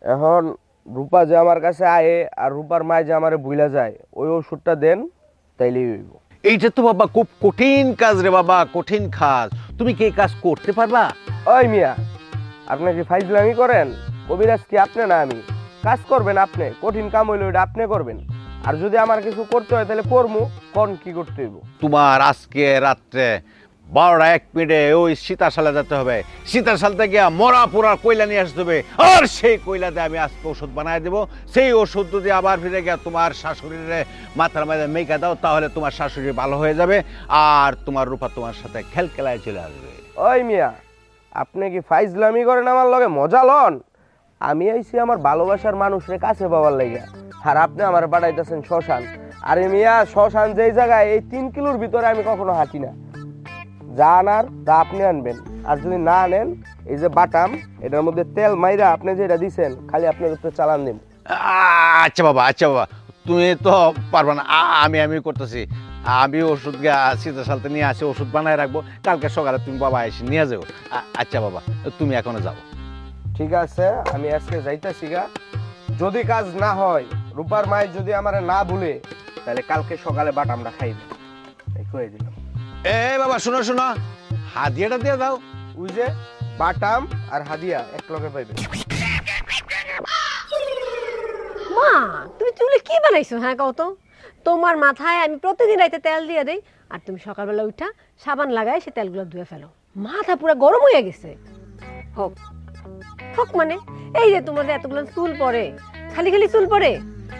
এখন রূপা যে আমার কাছে আয়ে আর রূপার মায় যে আমারে ভুলা যায়, ওই ওষুধটা দেন, তাইলেই হইব। এইটা তো বাবা খুব কঠিন কাজ রে বাবা, কঠিন কাজ। তুমি কি এই কাজ করতে পারবা? ওই মিয়া, আপনি কি ফাইজলামি করেন? কবিরাজ কি আপনি না আমি? কাজ করবেন আপনি, কঠিন কাম হইলে ওইটা আপনি করবেন। আর যদি আমার কিছু করতে হয় তাহলে করবো, কোন কি করতে হইব? তোমার আজকে রাত্রে 12:01 ওই সীতাশালে যেতে হবে। সীতাশাল থেকে মরা পোড়া কয়লা নিয়ে আসতে হবে, আর সেই কয়লাতে আমি আজকে ওষুধ বানাই দেবো। সেই ওষুধ যদি আবার ফিরে গিয়ে তোমার শাশুড়ির মাথার মাঝে মেকা দাও, তাহলে তোমার শাশুড়ি ভালো হয়ে যাবে, আর তোমার রূপা তোমার সাথে খেলখেলায় চলে আসবে। ওই মিয়া, আপনি কি ফাইজলামি করেন আমার লগে? মজা লন? আমি আইছি আমার ভালোবাসার মানুষের কাছে পাওয়ার লাগিয়া, আর আপনি আমার বাড়াইতেছেন শ্মশান। আরে মিয়া, শ্মশান যেই জায়গায়, এই 3 কিলোর ভিতরে আমি কখনো হাঁটি না। যা আনার তা আপনি আনবেন, আর যদি না আনেন, এই যে বাটাম, এটার মধ্যে তেল মাইরা আপনি যেটা দিছেন, খালি আপনার উপরে চালান দিন। আচ্ছা বাবা, আচ্ছা বাবা, তুমি তো পারবা না, আমি করতেছি। আমি ওষুধ সীতাশালতে নিয়ে আসি, ওষুধ বানায় রাখবো, কালকে সকালে তুমি বাবা এসে নিয়ে যাবো। আচ্ছা বাবা, তুমি এখনো যাও। ঠিক আছে, আমি আজকে যাইতেছি গা। যদি কাজ না হয়, রূপার মায়ের যদি আমার না ভুলে, তাহলে কালকে সকালে বাটামটা খাইবে, এই কয়ে দিলাম। এই বাবা, শোনো শোনো, হাদিয়াটা দিয়ে দাও। ওই যে বাটাম আর হাদিয়া এক লগে পাইবে। মা, তুমি চুলে কি বানাইছো? হ্যাঁ কও তো। তোমার মাথায় আমি প্রতিদিন রাইতে তেল দিয়ে দেই, আর তুমি সকালবেলা উঠা সাবান লাগাই সে তেলগুলো ধুয়ে ফেলো। মাথা পুরো গরম হয়ে গেছে। হোক হোক মানে, এই যে তোমার এতগুলো চুল পড়ে, খালি খালি চুল পড়ে।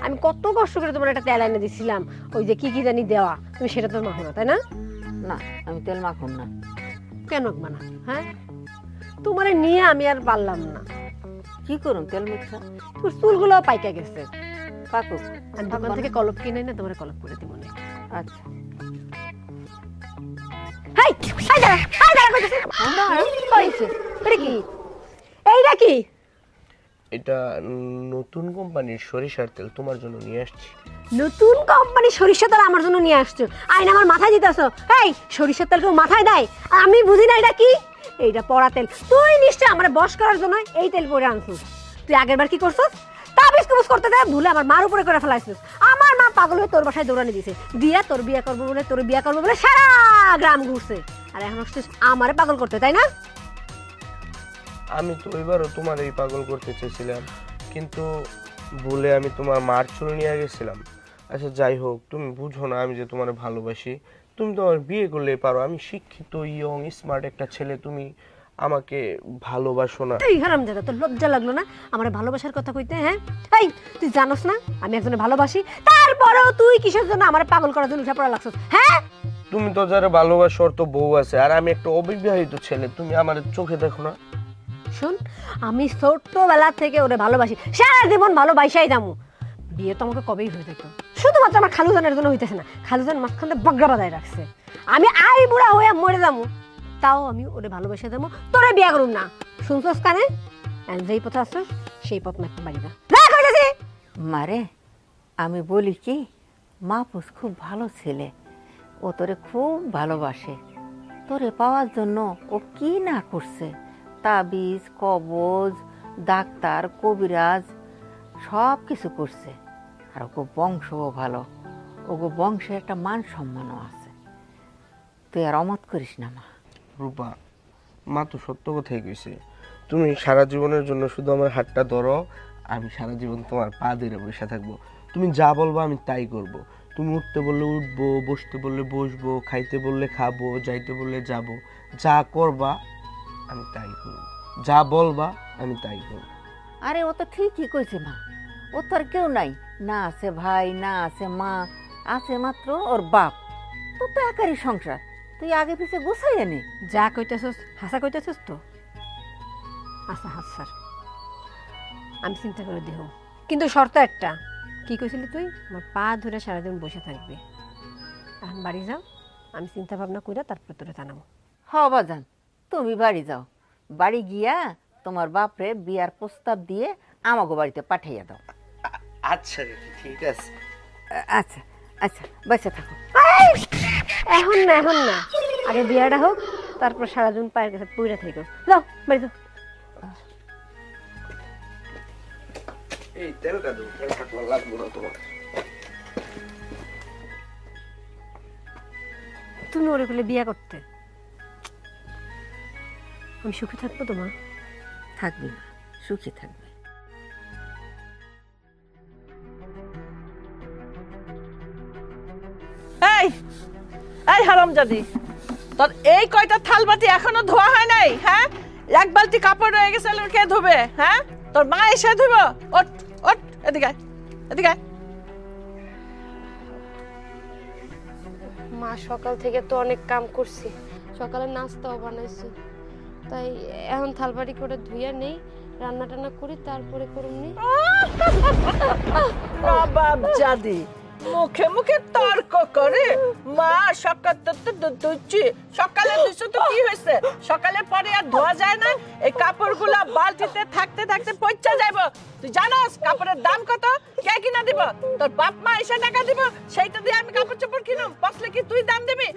আমি কত কষ্ট করে তোমার একটা তেল এনে দিছিলাম, ওই যে কি জানি দেওয়া, তুমি সেটা তো মাখো না, তাই না? না, আমি তেল মাখুন না। কেন মানা? হ্যাঁ, তোমার নিয়ে আমি আর পারলাম না। কি করুন তেল মিঠা? তোর চুলগুলো পাইকা গেছে। পাকুক, আমি দোকান থেকে কলপ কিনে না তোমার কলপ করে দিব। আচ্ছা। হাই হাই দাঁড়া, হাই দাঁড়া কইতেছি। কইছে এটা কি? এইটা কি? এটা নতুন কোম্পানির সরিষার তেল, তোমার জন্য নিয়ে আসছি। নতুন কোম্পানি সরিষার তেল আমার জন্য নিয়ে আসছো? আইন আমার মাথায় দিতেছো? এই সরিষার তেল কেউ মাথায় দেয়? আর আমি বুঝি না এটা কি। এইটা পড়া তেল। তুই নিশ্চয় আমার বশ করার জন্য এই তেল পরে আনছিস। তুই আগের বার কি করছিস? তাবিজ কুবিজ করতে দেয় ভুলে আমার মার উপরে করে ফেলাইছিস। আমার মা পাগল হয়ে তোর বাসায় দৌড়ানি দিছে, দিয়া তোর বিয়ে করবো বলে সারা গ্রাম ঘুরছে। আর এখন আসছিস আমারে পাগল করতে, তাই না? আমি তো এবারও তোমার এই পাগল করতে চেয়েছিলাম, কিন্তু ভুলে আমি তোমার মার চুল নিয়ে গেছিলাম। আচ্ছা যাই হোক, তুমি বুঝো না আমি যে তোমার ভালোবাসি। তুমি তো আমার বিয়ে করলেই পারো, আমি শিক্ষিত ইয়ং স্মার্ট একটা ছেলে, তুমি আমাকে ভালোবাসো না? এই হারামজাদা, তোর লজ্জা লাগলো না আমার ভালোবাসার কথা কইতে? হ্যাঁ, এই তুই জানোস না আমি একজনে ভালোবাসি, তারপরেও তুই কিসের জন্য আমার পাগল করার জন্য উঠে পড়া লাগছস? হ্যাঁ, তুমি তো যারা ভালোবাসো ওর তো বউ আছে, আর আমি একটা অবিবাহিত ছেলে, তুমি আমার চোখে দেখো না? শোন, আমি ছোট্টবেলা থেকে ওরে ভালোবাসি, সারা জীবন ভালোবাসাই যাবো। বিয়ে তো আমাকে কবেই হয়ে যেত, শুধুমাত্র আমার খালুজানের জন্য হইতেছে না। খালুজান মাঝখানে বগরা বাজায় রাখছে। আমি আই বুড়া হয়ে মরে যাবো, তাও আমি ওরে ভালোবাসে যাবো, তোরে বিয়ে করুম না। শুনছস কানে? যেই পথে আসছস সেই পথ না বাড়ি যা। মারে, আমি বলি কি, মাহফুজ খুব ভালো ছেলে, ও তোরে খুব ভালোবাসে। তোরে পাওয়ার জন্য ও কি না করছে, তাবিজ, কবজ, ডাক্তার, কবিরাজ সব কিছু করছে। আর ওগো বংশও ভালো, ওগো বংশে একটা মান সম্মানও আছে। তুই আর অমত করিস না মা। রূপা, মা তো সত্য কথাই কইছে। তুমি সারা জীবনের জন্য শুধু আমার হাতটা ধরো, আমি সারা জীবন তোমার পা ধরে বসে থাকবো। তুমি যা বলবো আমি তাই করব। তুমি উঠতে বললে উঠবো, বসতে বললে বসবো, খাইতে বললে খাবো, যাইতে বললে যাব। যা করবা আমি তাই করব, যা বলবা আমি তাই করব। আরে ও তো ঠিকই কইছে মা, ও তো আর কেউ নাই, না আছে ভাই, না আছে মা, আছে মাত্র ওর বাপ। তোর তো একারই সংসার, তুই আগে পিছে গুছাই নে। যা কইতেছস হাসা কইতেছস তো? আচ্ছা হাস স্যার, আমি চিন্তা করে দেব, কিন্তু শর্ত একটা। কি কইছিলি তুই? আমার পা ধরে সারাদিন বসে থাকবে। এখন বাড়ি যাও, আমি চিন্তা ভাবনা করে তারপর তোরে জানাবো। হ বাজান, তুমি বাড়ি যাও, বাড়ি গিয়া তোমার বাপরে বিয়ার প্রস্তাব দিয়ে আমাগো বাড়িতে পাঠাইয়া দাও। আচ্ছা ঠিক আছে। আচ্ছা আচ্ছা, বেঁচে থাকো। এখন না, এখন না, আগে বিয়াটা হোক, তারপর সারাদিন পায়ের কাছে পুইরা থেকে যাও বাড়ি যাও। এই তেলটা দাও, তেলটা লাগবো না তোমার। তুমি ওরে বলে বিয়া করতে, আমি সুখী থাকবো তোমার? থাকবি না, সুখী থাকবে। এই এই হারামজাদি, তোর এই কয়টা থালবাটি এখনো ধোয়া হয় নাই? হ্যাঁ, এক বালতি কাপড় রয়ে গেছে, কে ধুবে? হ্যাঁ, তোর মা এসে ধুব। ওঠ ওঠ, এদিকে আয়, এদিকে আয়। মা সকাল থেকে তো অনেক কাম করছি, সকালে নাস্তাও বানাইছি, তাই এখন থালবাড়ি করে ধুইয়া নেই, রান্না টান্না করি, তারপরে করুম নি। নবাব জাদি মুখে মুখে তর্ক করে। মা সকাল তো ধুচ্ছি, সকালে ধুচ্ছি তো কি হয়েছে? সকালে পরে আর ধোয়া যায় না? এই কাপড়গুলা বালতিতে থাকতে থাকতে পচা যাইব। তুই জানোস কাপড়ের দাম কত? কে কিনা দিব? তোর বাপ মা এসে টাকা দিব, সেইটা দিয়ে আমি কাপড় চোপড় কিনুম? পছলে কি তুই দাম দিবি?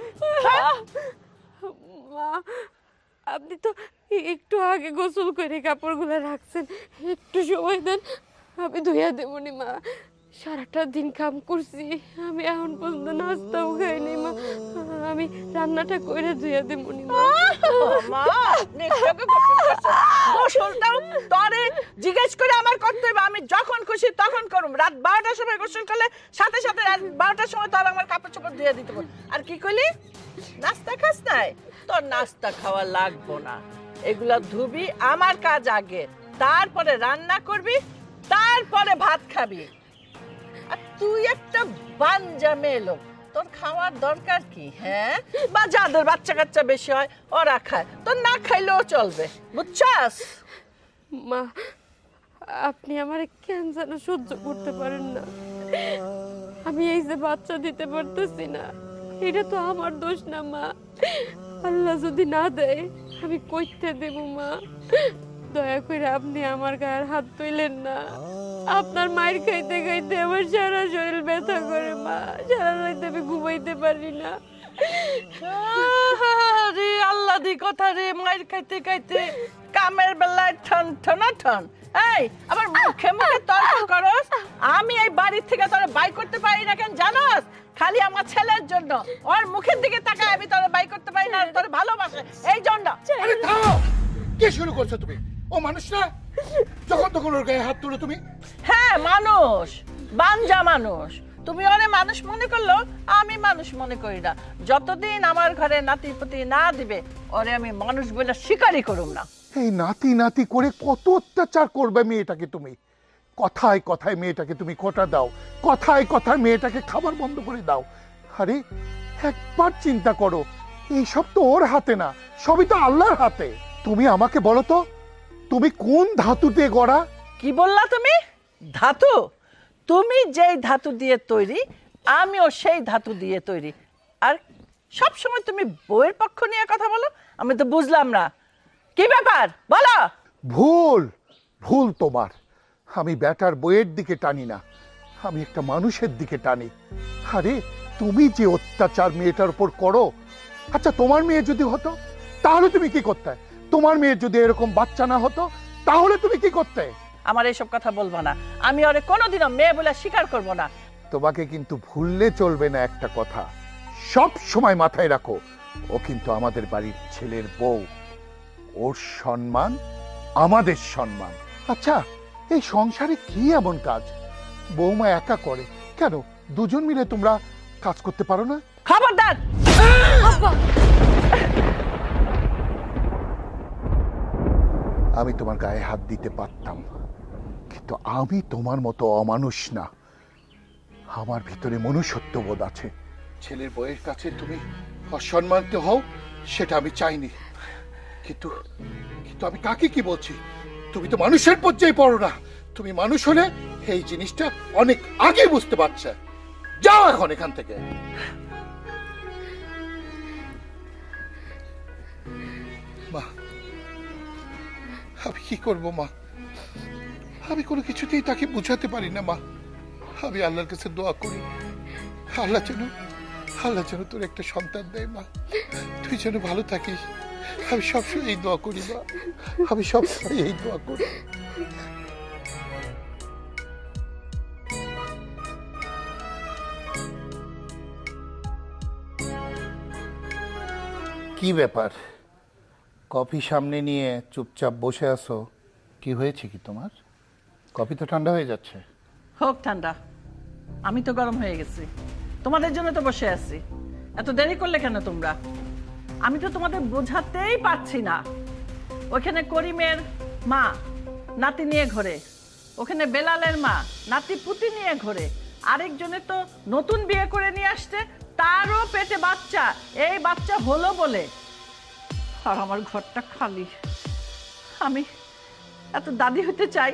মা, আপনি তো একটু আগে গোসল করে কাপড়গুলো রাখছেন, একটু সময় দেন, আমি ধুইয়া দেবনি। মা, সারাটা দিন কাম করছি, আমি এখন পর্যন্ত নাস্তাও খাইনি। মা, আমি রান্নাটা করে ধুইয়া দেবনি। মা, গোসলটাও তরে জিজ্ঞেস করে আমার করতে হবে, আমি যখন খুশি তখন করুম। রাত 12টার সময় গোসল করলে সাথে সাথে রাত 12টার সময় তোর আমার কাপড় চোপড় ধুয়ে দিতে পারবো। আর কি কইলি? নাস্তা খাস নাই? তোর নাস্তা খাওয়া লাগবো না, এগুলা ধুবি, আমার কাজ আগে, তারপরে রান্না করবি, তারপরে ভাত খাবি। আর তুই একটা বাঞ্জা মেয়ে লোক, তোর খাওয়ার দরকার কি? হ্যাঁ, বা যাদের বাচ্চা কাচ্চা বেশি হয় ওরা খায়, তোর না খাইলেও চলবে, বুঝছাস? মা, আপনি আমার কেন যেন সহ্য করতে পারেন না। আমি এই যে বাচ্চা দিতে পারতেছি না, এটা তো আমার দোষ না। মা, আল্লাহ যদি না দেয় আমি কইতে দেব। মা, দয়া করে আপনি আমার গায়ের হাত তুইলেন না। আপনার মায়ের খাইতে খাইতে আমার সারা শরীর ব্যথা করে। মা, সারা রাত আমি ঘুমাইতে পারি না। রে আল্লাহ দি কথা রে, মায়ের খাইতে খাইতে কামের বেলায় ঠন ঠনা ঠন। এই আবার মুখে মুখে তর্ক করস। আমি এই বাড়ি থেকে তোরে বাই করতে পারি না কেন জানোস? খালি আমার ছেলের জন্য, ওর মুখের দিকে তাকায় আমি তোরে বাই করতে পারি না, তোরে ভালোবাসে এই জন্য। আরে থামো, কি শুরু করছো তুমি? ও মানুষ না, যখন তখন ওর গায়ে হাত তুলো তুমি? হ্যাঁ মানুষ, বাঞ্জা মানুষ। তুমি ওরে মানুষ মনে করলো, আমি মানুষ মনে করি না। যতদিন আমার ঘরে নাতিপুতি না দিবে, ওরে আমি মানুষ বলে স্বীকারই করুম না। এই নাতি নাতি করে কত অত্যাচার করবে মেয়েটাকে তুমি? কথায় কথায় মেয়েটাকে তুমি খোঁটা দাও, কথায় কথায় মেয়েটাকে খাবার বন্ধ করে দাও। আরে একবার চিন্তা করো, এইসব তো ওর হাতে না, সবই তো আল্লাহর হাতে। তুমি আমাকে বলো তো, তুমি কোন ধাতু দিয়ে গড়া? কি বললা তুমি? ধাতু? তুমি যেই ধাতু দিয়ে তৈরি আমিও সেই ধাতু দিয়ে তৈরি। আর সব সময় তুমি বউয়ের পক্ষ নিয়ে কথা বলো, আমি তো বুঝলাম না কি ব্যাপার, বলো। ভুল ভুল তোমার। আমি ব্যাটার বইয়ের দিকে টানি না, আমি একটা মানুষের দিকে টানি। আরে তুমি যে অত্যাচার মেয়েটার উপর করো, আচ্ছা তোমার মেয়ে যদি হতো তাহলে তুমি কি করতে? তোমার মেয়ের যদি এরকম বাচ্চা না হতো তাহলে তুমি কি করতে? আমার এইসব কথা বলবো না, আমি ওরে কোনোদিনও মেয়ে বলে স্বীকার করব না। তোমাকে কিন্তু ভুললে চলবে না একটা কথা, সব সময় মাথায় রাখো, ও কিন্তু আমাদের বাড়ির ছেলের বউ। ওর সম্মান আমাদের সম্মান। আচ্ছা এই সংসারে কি এমন কাজ বৌমা একা করে? কেন দুজন মিলে তোমরা কাজ করতে পারো না? খবরদার! আমি তোমার গায়ে হাত দিতে পারতাম, কিন্তু আমি তোমার মতো অমানুষ না। আমার ভিতরে মনুষ্যত্ববোধ আছে। ছেলের বউয়ের কাছে তুমি অসম্মানিত হও সেটা আমি চাইনি, কিন্তু কিন্তু আমি কাকে কি বলছি? তুমি তো মানুষের পর্যায়ে পড়ো না। তুমি মানুষ হলে এই জিনিসটা অনেক আগে বুঝতে পারছে। যাও এখন এখান থেকে। মা আমি কি করবো মা? আমি কোনো কিছুতেই তাকে বুঝাতে পারি না মা। আমি আল্লাহর কাছে দোয়া করি, আল্লাহ যেন তোর একটা সন্তান দেয় মা, তুই যেন ভালো থাকিস। আমি সবসময় এই দোয়া করি মা, আমি সবসময় এই দোয়া করি। কি ব্যাপার, কফি সামনে নিয়ে চুপচাপ বসে আছো? কি হয়েছে কি তোমার? কফি তো ঠান্ডা হয়ে যাচ্ছে। হোক ঠান্ডা, আমি তো গরম হয়ে গেছি। তোমাদের জন্য তো বসে আছি। এত দেরি করলে কেন তোমরা? আমি তো তোমাদের বোঝাতেই পারছি না। ওখানে করিমের মা নাতি নিয়ে ঘোরে, ওখানে বেলালের মা নাতি পুতি নিয়ে ঘোরে, আরেকজনে তো নতুন বিয়ে করে নিয়ে আসছে, তারও পেটে বাচ্চা। এই বাচ্চা হলো বলে আর আমার ঘরটা খালি। আমি এত দাদি হতে চাই,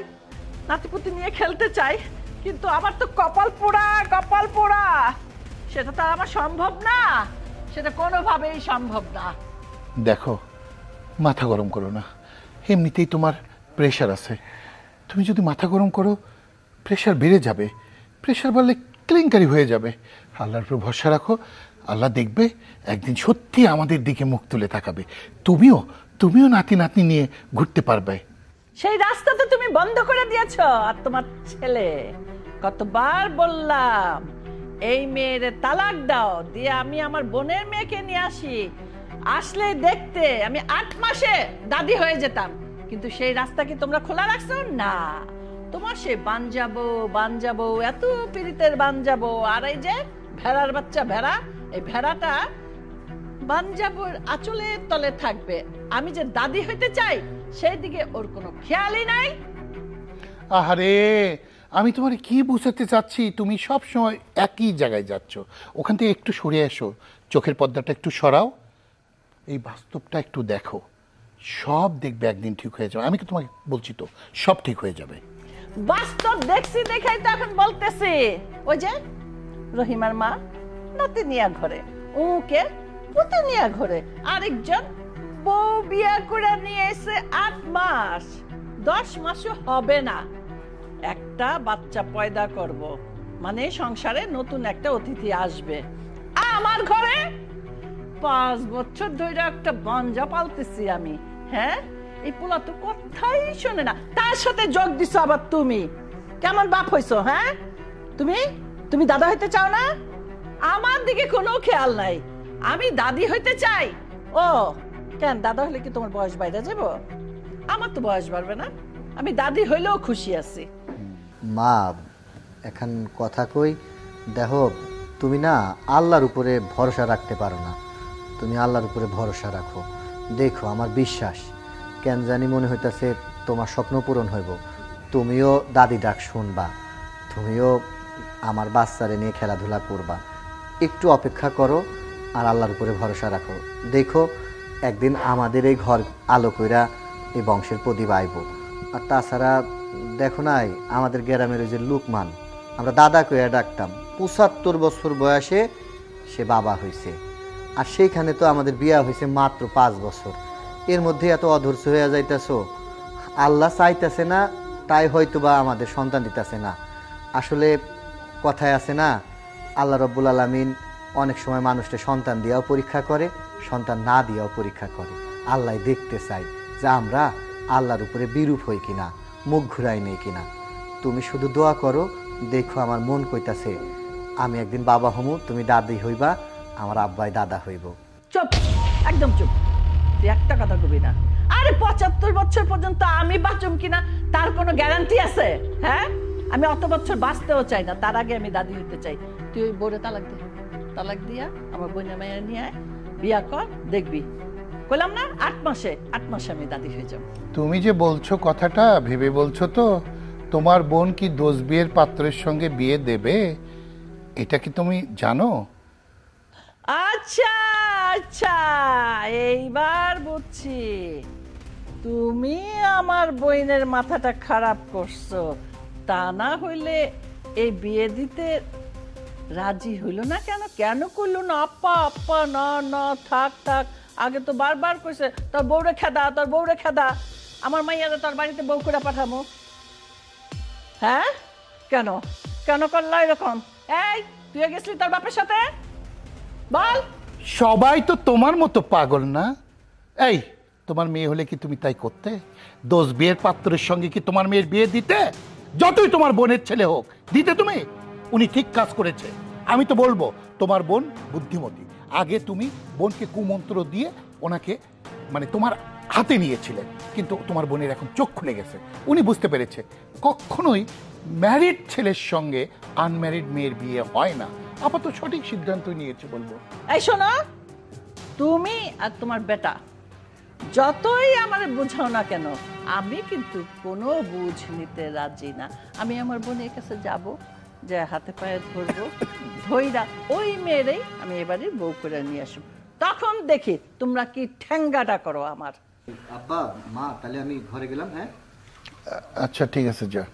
নাতিপুতি নিয়ে খেলতে চাই, কিন্তু আমার তো কপাল পোড়া, কপাল পোড়া। সেটা তো আমার সম্ভব না, সেটা কোনোভাবেই সম্ভব না। দেখো মাথা গরম করো না, এমনিতেই তোমার প্রেশার আছে। তুমি যদি মাথা গরম করো প্রেশার বেড়ে যাবে, প্রেশার বাড়লে কেলেঙ্কারি হয়ে যাবে। আল্লাহর উপর ভরসা রাখো, আল্লাহ দেখবে একদিন সত্যি আমাদের দিকে মুখ তুলে তাকাবে। তুমিও নাতি নাতনি নিয়ে ঘুরতে পারবে। সেই রাস্তা তো তুমি বন্ধ করে দিয়েছ। আর তোমার ছেলে, কতবার বললাম এই মেয়ের তালাক দাও, দিয়ে আমি আমার বোনের মেয়েকে নিয়ে আসি, আসলে দেখতে আমি 8 মাসে দাদি হয়ে যেতাম। কিন্তু সেই রাস্তা কি তোমরা খোলা রাখছো? না, তোমার সে বানজাবো এত পীড়িতের বানজাবো। আর এই যে ভেড়ার বাচ্চা ভেড়া, এই ভেড়াটা বানজাবোর আঁচলের তলে থাকবে। আমি যে দাদি হইতে চাই সেই দিকে ওর কোনো খেয়ালই নাই। আহারে আমি তোমার কি বুঝাতে চাচ্ছি, তুমি সব সময় একই জায়গায় যাচ্ছ। ওখান থেকে একটু সরে এসো, চোখের পর্দাটা একটু সরাও, এই বাস্তবটা একটু দেখো, সব দেখবে একদিন ঠিক হয়ে যাবে। আমি কি তোমাকে বলছি তো সব ঠিক হয়ে যাবে। বাস্তব দেখছি দেখাই তো এখন বলতেছি। ওই যে রহিমার মা নাতি নিয়া ঘরে, ওকে পুতে নিয়া ঘরে, আরেকজন বউ বিয়ে করে নিয়ে এসে 8 মাস 10 মাসও হবে না, একটা বাচ্চা পয়দা করব, মানে সংসারে নতুন একটা অতিথি আসবে আমার ঘরে। 5 বছর ধরে একটা বাঞ্জা পালতেছি আমি। হ্যাঁ, এই পোলা তো কথাই শোনে না, তার সাথে যোগ দিছো আবার তুমি। কেমন বাপ হইছো? হ্যাঁ, তুমি দাদা হইতে চাও না? আমার দিকে কোনো খেয়াল নাই। আমি দাদি হইতে চাই। ও কেন, দাদা হলে কি তোমার বয়স বাইরে যাব? আমার তো বয়স বাড়বে না, আমি দাদি হইলেও খুশি আছি। মা এখন কথা কই, দেখো তুমি না আল্লাহর উপরে ভরসা রাখতে পারো না। তুমি আল্লাহর উপরে ভরসা রাখো, দেখো আমার বিশ্বাস কেন জানি মনে হইতাছে তোমার স্বপ্ন পূরণ হইব। তুমিও দাদি ডাক শুনবা, তুমিও আমার বাচ্চারে নিয়ে খেলাধুলা করবা। একটু অপেক্ষা করো, আর আল্লাহর উপরে ভরসা রাখো। দেখো একদিন আমাদের এই ঘর আলো কইরা এই বংশের প্রদীপ আইব। আর তাছাড়া দেখো নাই আমাদের গ্রামের ওই যে লুকমান, আমরা দাদা কইয়া ডাকতাম, ৭৫ বছর বয়সে সে বাবা হয়েছে। আর সেইখানে তো আমাদের বিয়া হয়েছে মাত্র 5 বছর। এর মধ্যে এত অধৈর্য হয়ে যাইতেছ। আল্লাহ চাইতেছে না, তাই হয়তো বা আমাদের সন্তান দিতেছে না। আসলে কথায় আছে না, আল্লাহ রব্বুল আলামিন অনেক সময় মানুষকে সন্তান দিয়েও পরীক্ষা করে, সন্তান না দিয়েও পরীক্ষা করে। আল্লাহ দেখতে চাই যে আমরা আল্লাহর উপরে বিরূপ হই কিনা, মুখ ঘুরাই নেই কিনা। তুমি শুধু দোয়া করো। দেখো আমার মন কইতাছে আমি একদিন বাবা হমু, তুমি দাদি হইবা, আমার আব্বাই দাদা হইব। চুপ, একদম চুপ। তুই একটা কথা কবি না। আরে ৭৫ বছর পর্যন্ত আমি বাঁচুম কিনা তার কোনো গ্যারান্টি আছে? হ্যাঁ, আমি অত বছর বাঁচতেও চাই না, তার আগে আমি দাদি হইতে চাই। তুই ওই বউরে তালাক দে, তালাক দিয়া আমার বোনের মায়ের নিয়ে আয়, বিয়া কর, দেখবি। বললাম না 8 মাসে আমি দাদি হয়ে যাব। তুমি যে বলছো কথাটা ভেবে বলছো তো? তোমার বোন কি দোষ বিয়ের পাত্রের সঙ্গে বিয়ে দেবে, এটা কি তুমি জানো? আচ্ছা আচ্ছা, এইবার বুঝছি তুমি আমার বোনের মাথাটা খারাপ করছো। তা না হইলে এই বিয়ে দিতে রাজি হইল না কেন? কেন করলো না? আপা আপা, না না, থাক থাক। আগে তো বারবার কইছে তোর বউরে খেদা, তোর বউরে খেদা, আমার মাইয়ারে তোর বাড়িতে বউ করে পাঠামো। হ্যাঁ, কেন কেন করলা এরকম? এই তুই গেছিলি তোর বাপের সাথে? বল। সবাই তো তোমার মতো পাগল না। এই তোমার মেয়ে হলে কি তুমি তাই করতে? দোষ বিয়ের পাত্রের সঙ্গে কি তোমার মেয়ের বিয়ে দিতে? যতই তোমার বোনের ছেলে হোক, দিতে তুমি? উনি ঠিক কাজ করেছে। আমি তো বলবো তোমার বোন বুদ্ধিমতী। আগে তুমি বোনকে কুমন্ত্র দিয়ে ওনাকে মানে তোমার হাতে নিয়েছিলেন, কিন্তু তোমার বোনের এখন চোখ খুলে গেছে। উনি বুঝতে পেরেছে কখনোই ম্যারিড ছেলের সঙ্গে আনম্যারিড মেয়ের বিয়ে হয় না। আপাতত সঠিক সিদ্ধান্ত নিয়েছে বলবো। এই শোনো, তুমি আর তোমার বেটা যতই আমার বোঝাও না কেন, আমি কিন্তু কোনো বুঝ নিতে রাজি না। আমি আমার বোনের কাছে যাব, যে হাতে পায়ে ধরবো, ধইরা ওই মেয়েরই আমি এবারে বউ করে নিয়ে আসবো। তখন দেখি তোমরা কি ঠ্যাঙ্গাটা করো আমার। আব্বা মা, তাহলে আমি ঘরে গেলাম। হ্যাঁ আচ্ছা ঠিক আছে, যা।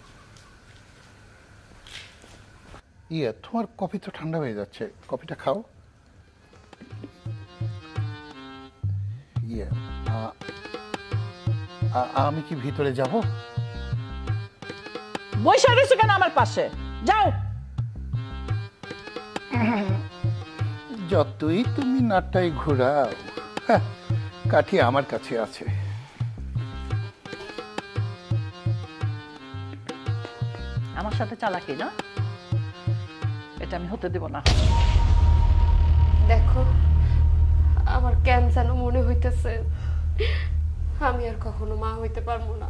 তোমার কফি তো ঠান্ডা হয়ে যাচ্ছে, কফিটা খাও। আমি কি ভিতরে যাব? বৈশা রয়েছো কেন আমার পাশে? যাও। যতই তুমি নাটটাই ঘুরাও, কাঠি আমার কাছে আছে। আমার সাথে চালাকি না, এটা আমি হতে দেব না। দেখো, আমার কেন যেন মনে হইতেছে আমি আর কখনো মা হইতে পারবো না।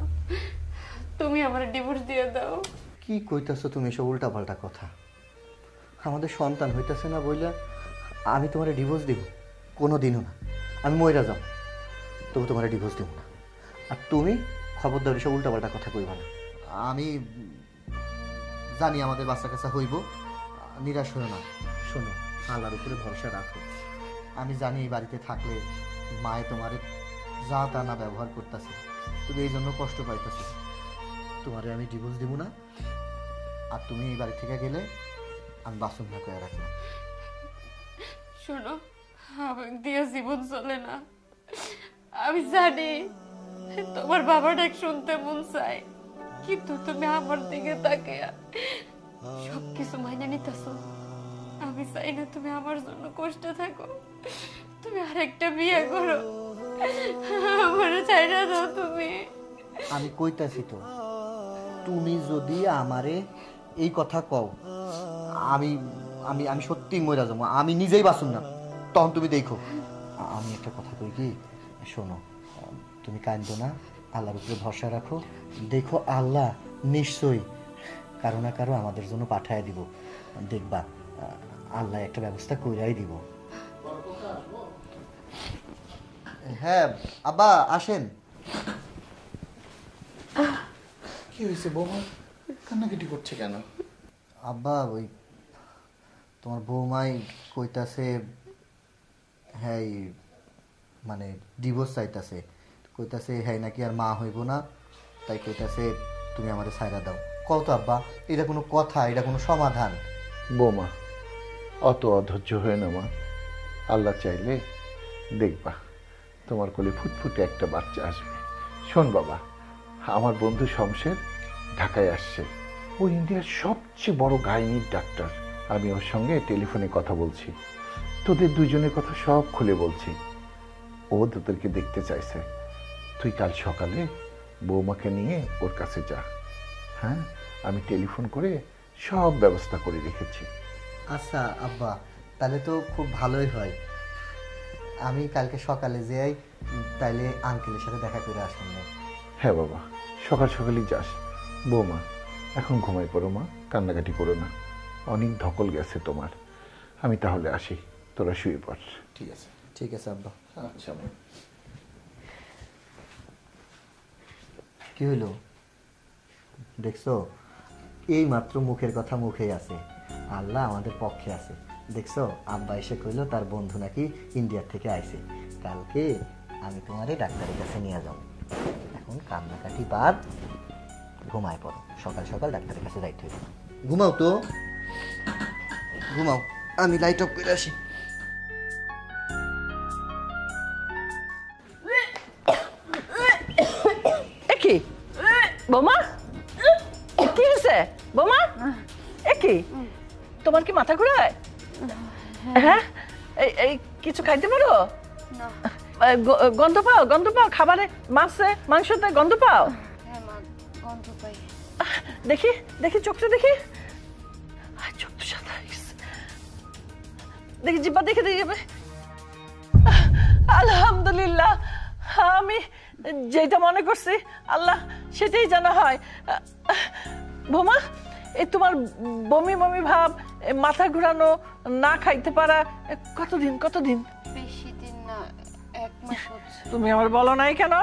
তুমি আমার ডিভোর্স দিয়ে দাও। কি কইতাছো তুমি সব উল্টা পাল্টা কথা? আমাদের সন্তান হইতাছে না বইলা আমি তোমারে ডিভোর্স দিব? কোনো দিনও না। আমি মইরা যাও, তবু তোমারে ডিভোর্স দিব না। আর তুমি খবরদার সব উল্টা পাল্টা কথা কইবা না। আমি জানি আমাদের বাচ্চা কাচ্চা হইব, নিরাশ হইও না। শোনো, আল্লাহর উপরে ভরসা রাখো। আমি জানি এই বাড়িতে থাকলে মায়ে তোমারে যা তা না ব্যবহার করতেছে, তুমি এই জন্য কষ্ট পাইতেছো। তোমারে আমি ডিভোর্স দিব না। আর তুমি এই বাড়ি থেকে গেলে আমি বাসন না করে রাখলাম। শোনো, আমার দিয়ে জীবন চলে না। আমি জানি তোমার বাবা ডাক শুনতে মন চায়, কিন্তু তুমি আমার দিকে তাকিয়ে সবকিছু মাইনে নিতেছো। আমি চাই না তুমি আমার জন্য কষ্টে থাকো। তুমি আরেকটা বিয়ে করো, আমার চাই না দাও তুমি। আমি কইতাছি তো, তুমি যদি আমারে এই কথা কও, আমি আমি আমি সত্যি মরে যাবো। আমি নিজেই বাসুন না, তখন তুমি দেখো। আমি একটা কথা কই কি, শোনো, তুমি কাঁদো না, আল্লাহর উপরে ভরসা রাখো। দেখো আল্লাহ নিশ্চয়ই কারো না কারো আমাদের জন্য পাঠায় দিব। দেখবা আল্লাহ একটা ব্যবস্থা কইরাই দিব। হ্যাঁ আব্বা আসেন। কি হয়েছে বৌমা, কান্নাকাটি করছে কেন? আব্বা ওই তোমার বৌমাই কইতাছে হ্যাঁ মানে ডিভোর্স চাইতাছে, কইতাছে হ্যাঁ নাকি আর মা হইব না, তাই কইতাছে তুমি আমারে ছাইরা দাও। কও তো আব্বা, এটা কোনো কথা, এটা কোনো সমাধান? বৌমা অত অধৈর্য হয়ে না মা, আল্লাহ চাইলে দেখবা তোমার কোলে ফুটফুটে একটা বাচ্চা আসবে। শোন বাবা, আমার বন্ধু শমশের ঢাকায় আসছে, ও ইন্ডিয়ার সবচেয়ে বড় গাইনিক ডাক্তার। আমি ওর সঙ্গে টেলিফোনে কথা বলছি, তোদের দুজনের কথা সব খুলে বলছি। ও তোদেরকে দেখতে চাইছে, তুই কাল সকালে বৌমাকে নিয়ে ওর কাছে যা। হ্যাঁ, আমি টেলিফোন করে সব ব্যবস্থা করে রেখেছি। আচ্ছা আব্বা, তাহলে তো খুব ভালোই হয়। আমি কালকে সকালে যাই, তাইলে আঙ্কেলের সাথে দেখা করে আসুন না? হ্যাঁ বাবা, সকাল সকালই যাস। বৌমা এখন ঘুমাই পড়ো মা, কান্নাকাটি করো না, অনেক ধকল গেছে তোমার। আমি তাহলে আসি, তোরা শুয়ে পড়। ঠিক আছে? ঠিক আছে আব্বা। আচ্ছা। কি হইল দেখছো? এই মাত্র মুখের কথা মুখেই আছে, আল্লাহ আমাদের পক্ষে আছে। দেখছো, আব্বা এসে কইলো তার বন্ধু নাকি ইন্ডিয়ার থেকে আইছে, কালকে আমি তোমারে ডাক্তারের কাছে নিয়ে যাব। এখন কান্নাকাটি বাদ, ঘুমায় পড়ো, সকাল সকাল ডাক্তারের কাছে যাইতে হইবে। ঘুমাও তো, ঘুমাও, আমি লাইট অফ করে আসি। কি বোমা, কি হয়েছে বোমা? কি তোমার কি মাথা ঘুরায়? হ্যাঁ, এই কিছু খাইতে পারো? গন্ধ পাও? গন্ধ পাও খাবারে, মাছে মাংসতে গন্ধ পাও? দেখি দেখি চোখটা দেখি, চোখ তো সাদা দেখি, জিব্বা দেখে দিয়ে যাবে। আলহামদুলিল্লাহ, আমি যেটা মনে করছি আল্লাহ সেটাই জানা হয়। বোমা, এই তোমার বমি বমি ভাব, মাথা ঘুরানো, না খাইতে পারা কতদিন? কতদিন? বেশি দিন না, 1 মাস হচ্ছে। তুমি আমার বলো নাই কেন?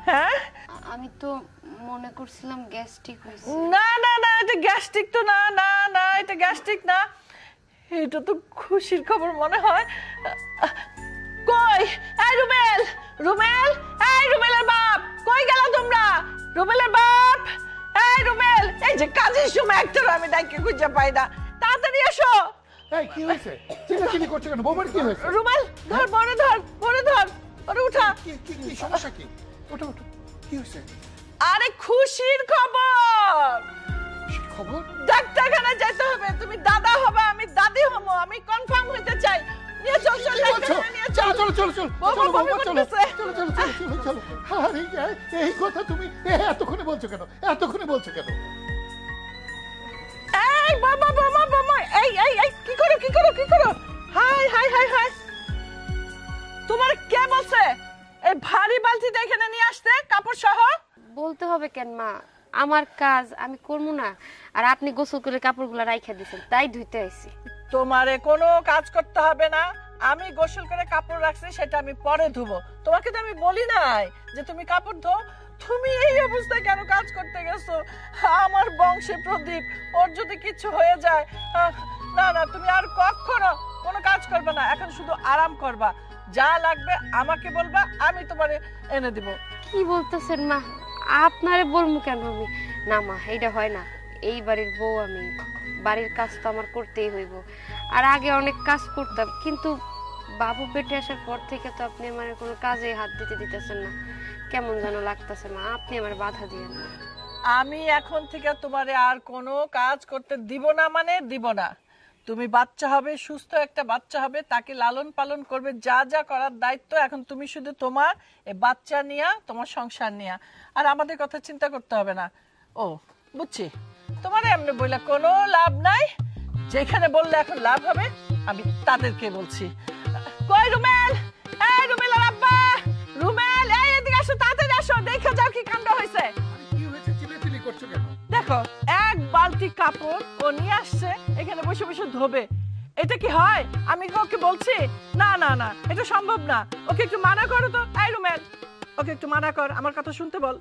হ্যাঁ, আমি তো মনে করছিলাম গ্যাস্ট্রিক হয়েছে। না না না, এটা গ্যাস্ট্রিক তো না, না না, এটা গ্যাস্ট্রিক না, এটা তো খুশির খবর মনে হয়। কই এই রুমেল, রুমেল, এই রুমেলের বাপ, কই গেল তোমরা? রুমেলের বাপ, এই রুমেল, এই যে কাজের সময় একটা আমি ডাইকে খুঁজে পাই না, তাড়াতাড়ি এসো। এই কি হয়েছে? চিল্লাচিল্লি করছো কেন? বৌমার কি হয়েছে? রুমেল ধর, বড় ধর, বড় ধর, ওরে উঠা। কি সমস্যা? কি ওঠো ওঠো, কি হয়েছে? আরে খুশির খবর। খবর? ডাক্তারখানা যেতে হবে, তুমি দাদা হবে, আমি দাদি হব, আমি কনফার্ম হইতে চাই। নিয়ে চল চল, নিয়ে চল। চলো চলো চলো চলো বাবা, চলো চলো চলো চলো চলো। আরে এই কথা তুমি এতক্ষণে বলছো কেন? এতক্ষণে বলছো কেন? এই বাবা বাবা বাবা, এই এই এই কি করো, কি করো, কি করো? হাই হাই হাই হাই, তোমার কে বলছে এই ভারী বালতিটা এখানে নিয়ে আসতে কাপড় সহ? বলতে হবে কেন মা, আমার কাজ আমি করবো না? আর আপনি গোসল করে কাপড়গুলো রাইখা দিয়েছেন, তাই ধুইতে আইছি। তোমারে কোনো কাজ করতে হবে না, আমি গোসল করে কাপড় রাখছি, সেটা আমি পরে ধুবো। তোমাকে তো আমি বলি নাই যে তুমি কাপড় ধো। তুমি এই অবস্থায় কেন কাজ করতে গেছো? আমার বংশে প্রদীপ, ওর যদি কিছু হয়ে যায়, না না, তুমি আর কখনো কোনো কাজ করবে না, এখন শুধু আরাম করবা। যা লাগবে আমাকে বলবা, আমি তোমারে এনে দিব। কি বলতেছেন মা? আপনারে বলবো কেন আমি? না মা, এইটা হয় না, এই বাড়ির বউ আমি, বাড়ির কাজ তো আমার করতেই হইব। আর আগে অনেক কাজ করতাম, কিন্তু বাবু পেটে আসার পর থেকে তো আপনি আমার কোনো কাজে হাত দিতে দিতেছেন না, কেমন যেন লাগতেছে মা, আপনি আমার বাধা দিয়েন না। আমি এখন থেকে তোমারে আর কোনো কাজ করতে দিব না, মানে দিব না। তুমি বাচ্চা হবে, সুস্থ একটা বাচ্চা হবে, তাকে লালন পালন করবে, যা যা করার দায়িত্ব এখন তুমি শুধু তোমার এই বাচ্চা নিয়া, তোমার সংসার নিয়া, আর আমাদের কথা চিন্তা করতে হবে না। ও বুঝছি, তোমার এমনি বললে কোনো লাভ নাই, যেখানে বললে এখন লাভ হবে আমি তাদেরকে বলছি। কই রুমেল, এই রুমেল আর আব্বা, রুমেল এই এদিকে আসো, তাড়াতাড়ি আসো, দেখে যাও কি কাণ্ড হয়েছে। কি হয়েছে? চিল্লাচিল্লি করছো কেন? দেখো, এক বালতি কাপড় ও নিয়ে আসছে, এখানে বসে বসে ধোবে, এটা কি হয়? আমি ওকে বলছি না না না, এটা সম্ভব না, ওকে একটু মানা করো তো। এই রুমেল, ওকে একটু মানা কর, আমার কথা শুনতে বল।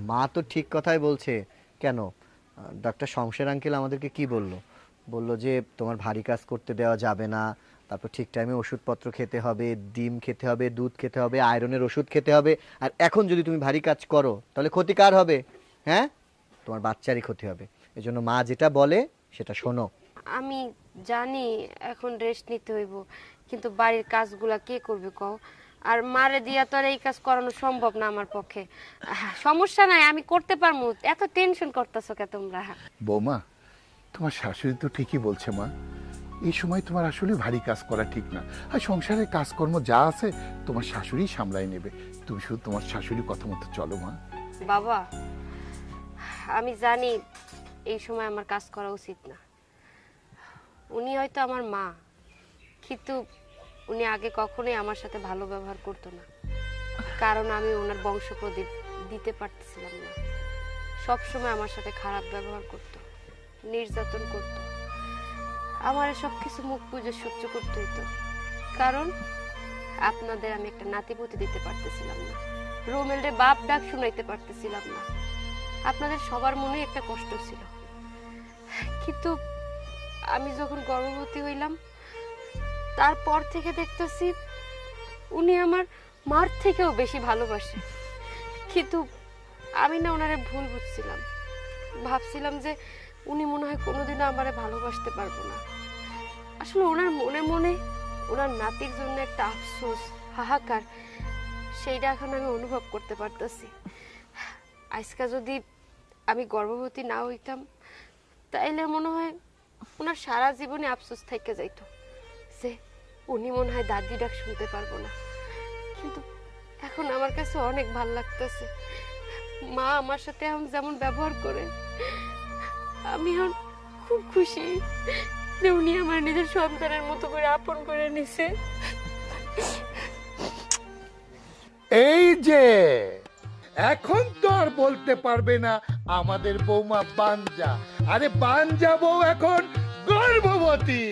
মা তো ঠিক কথাই বলছে। কেন, ডাক্তার শমশের আঙ্কেল আমাদেরকে কি বললো? বলল যে তোমার ভারী কাজ করতে দেওয়া যাবে না, তারপর ঠিক টাইমে ওষুধপত্র খেতে হবে, ডিম খেতে হবে, দুধ খেতে হবে, আয়রনের ওষুধ খেতে হবে। আর এখন যদি তুমি ভারী কাজ করো তাহলে ক্ষতি কার হবে? হ্যাঁ, তোমার বাচ্চারই ক্ষতি হবে। এজন্য মা যেটা বলে সেটা শোনো। আমি জানি এখন রেস্ট নিতে হইব, কিন্তু বাড়ির কাজগুলা কে করবে কও? আর মারে দিয়া তো আর এই কাজ করানো সম্ভব না আমার পক্ষে। সমস্যা নাই, আমি করতে পারবো। এত টেনশন করতেছো কে তোমরা? বৌমা, তোমার শাশুড়ি তো ঠিকই বলছে মা, এই সময় তোমার আসলে ভারী কাজ করা ঠিক না। আর সংসারের কাজকর্ম যা আছে তোমার শাশুড়ি সামলাই নেবে, তুমি শুধু তোমার শাশুড়ির কথা মতো চলো মা। বাবা, আমি জানি এই সময় আমার কাজ করা উচিত না। উনি হয়তো আমার মা, কিন্তু উনি আগে কখনোই আমার সাথে ভালো ব্যবহার করতো না, কারণ আমি ওনার বংশ প্রদীপ দিতে পারতেছিলাম না। সবসময় আমার সাথে খারাপ ব্যবহার করতো, নির্যাতন করতো। আমার সব কিছু মুখ বুঝে সহ্য করতে হইতো, কারণ আপনাদের আমি একটা নাতিপুতি দিতে পারতেছিলাম না, রোমেলরে বাপ ডাক শুনাইতে পারতেছিলাম না। আপনাদের সবার মনে একটা কষ্ট ছিল। কিন্তু আমি যখন গর্ভবতী হইলাম, তারপর থেকে দেখতেছি উনি আমার মার থেকেও বেশি ভালোবাসে। কিন্তু আমি না ওনারে ভুল বুঝছিলাম, ভাবছিলাম যে উনি মনে হয় কোনোদিনও আমারে ভালোবাসতে পারবো না। আসলে ওনার মনে মনে ওনার নাতির জন্য একটা আফসোস, হাহাকার, সেইটা এখন আমি অনুভব করতে পারতেছি। আজকে যদি আমি গর্ভবতী না হইতাম, তাইলে মনে হয় ওনার সারা জীবনে আফসোস থেকে যাইতো যে উনি মনে হয় দাদি ডাক শুনতে পারবো না। কিন্তু এখন আমার কাছে অনেক ভাল লাগতেছে। মা আমার সাথে এখন যেমন ব্যবহার করে, আমি এখন খুব খুশি যে উনি আমার নিজের সন্তানের মতো করে আপন করে নিছে। এই যে এখন তো আর বলতে পারবে না আমাদের বৌমা বাঞ্জা। আরে বাঞ্জা বউ এখন গর্ভবতী।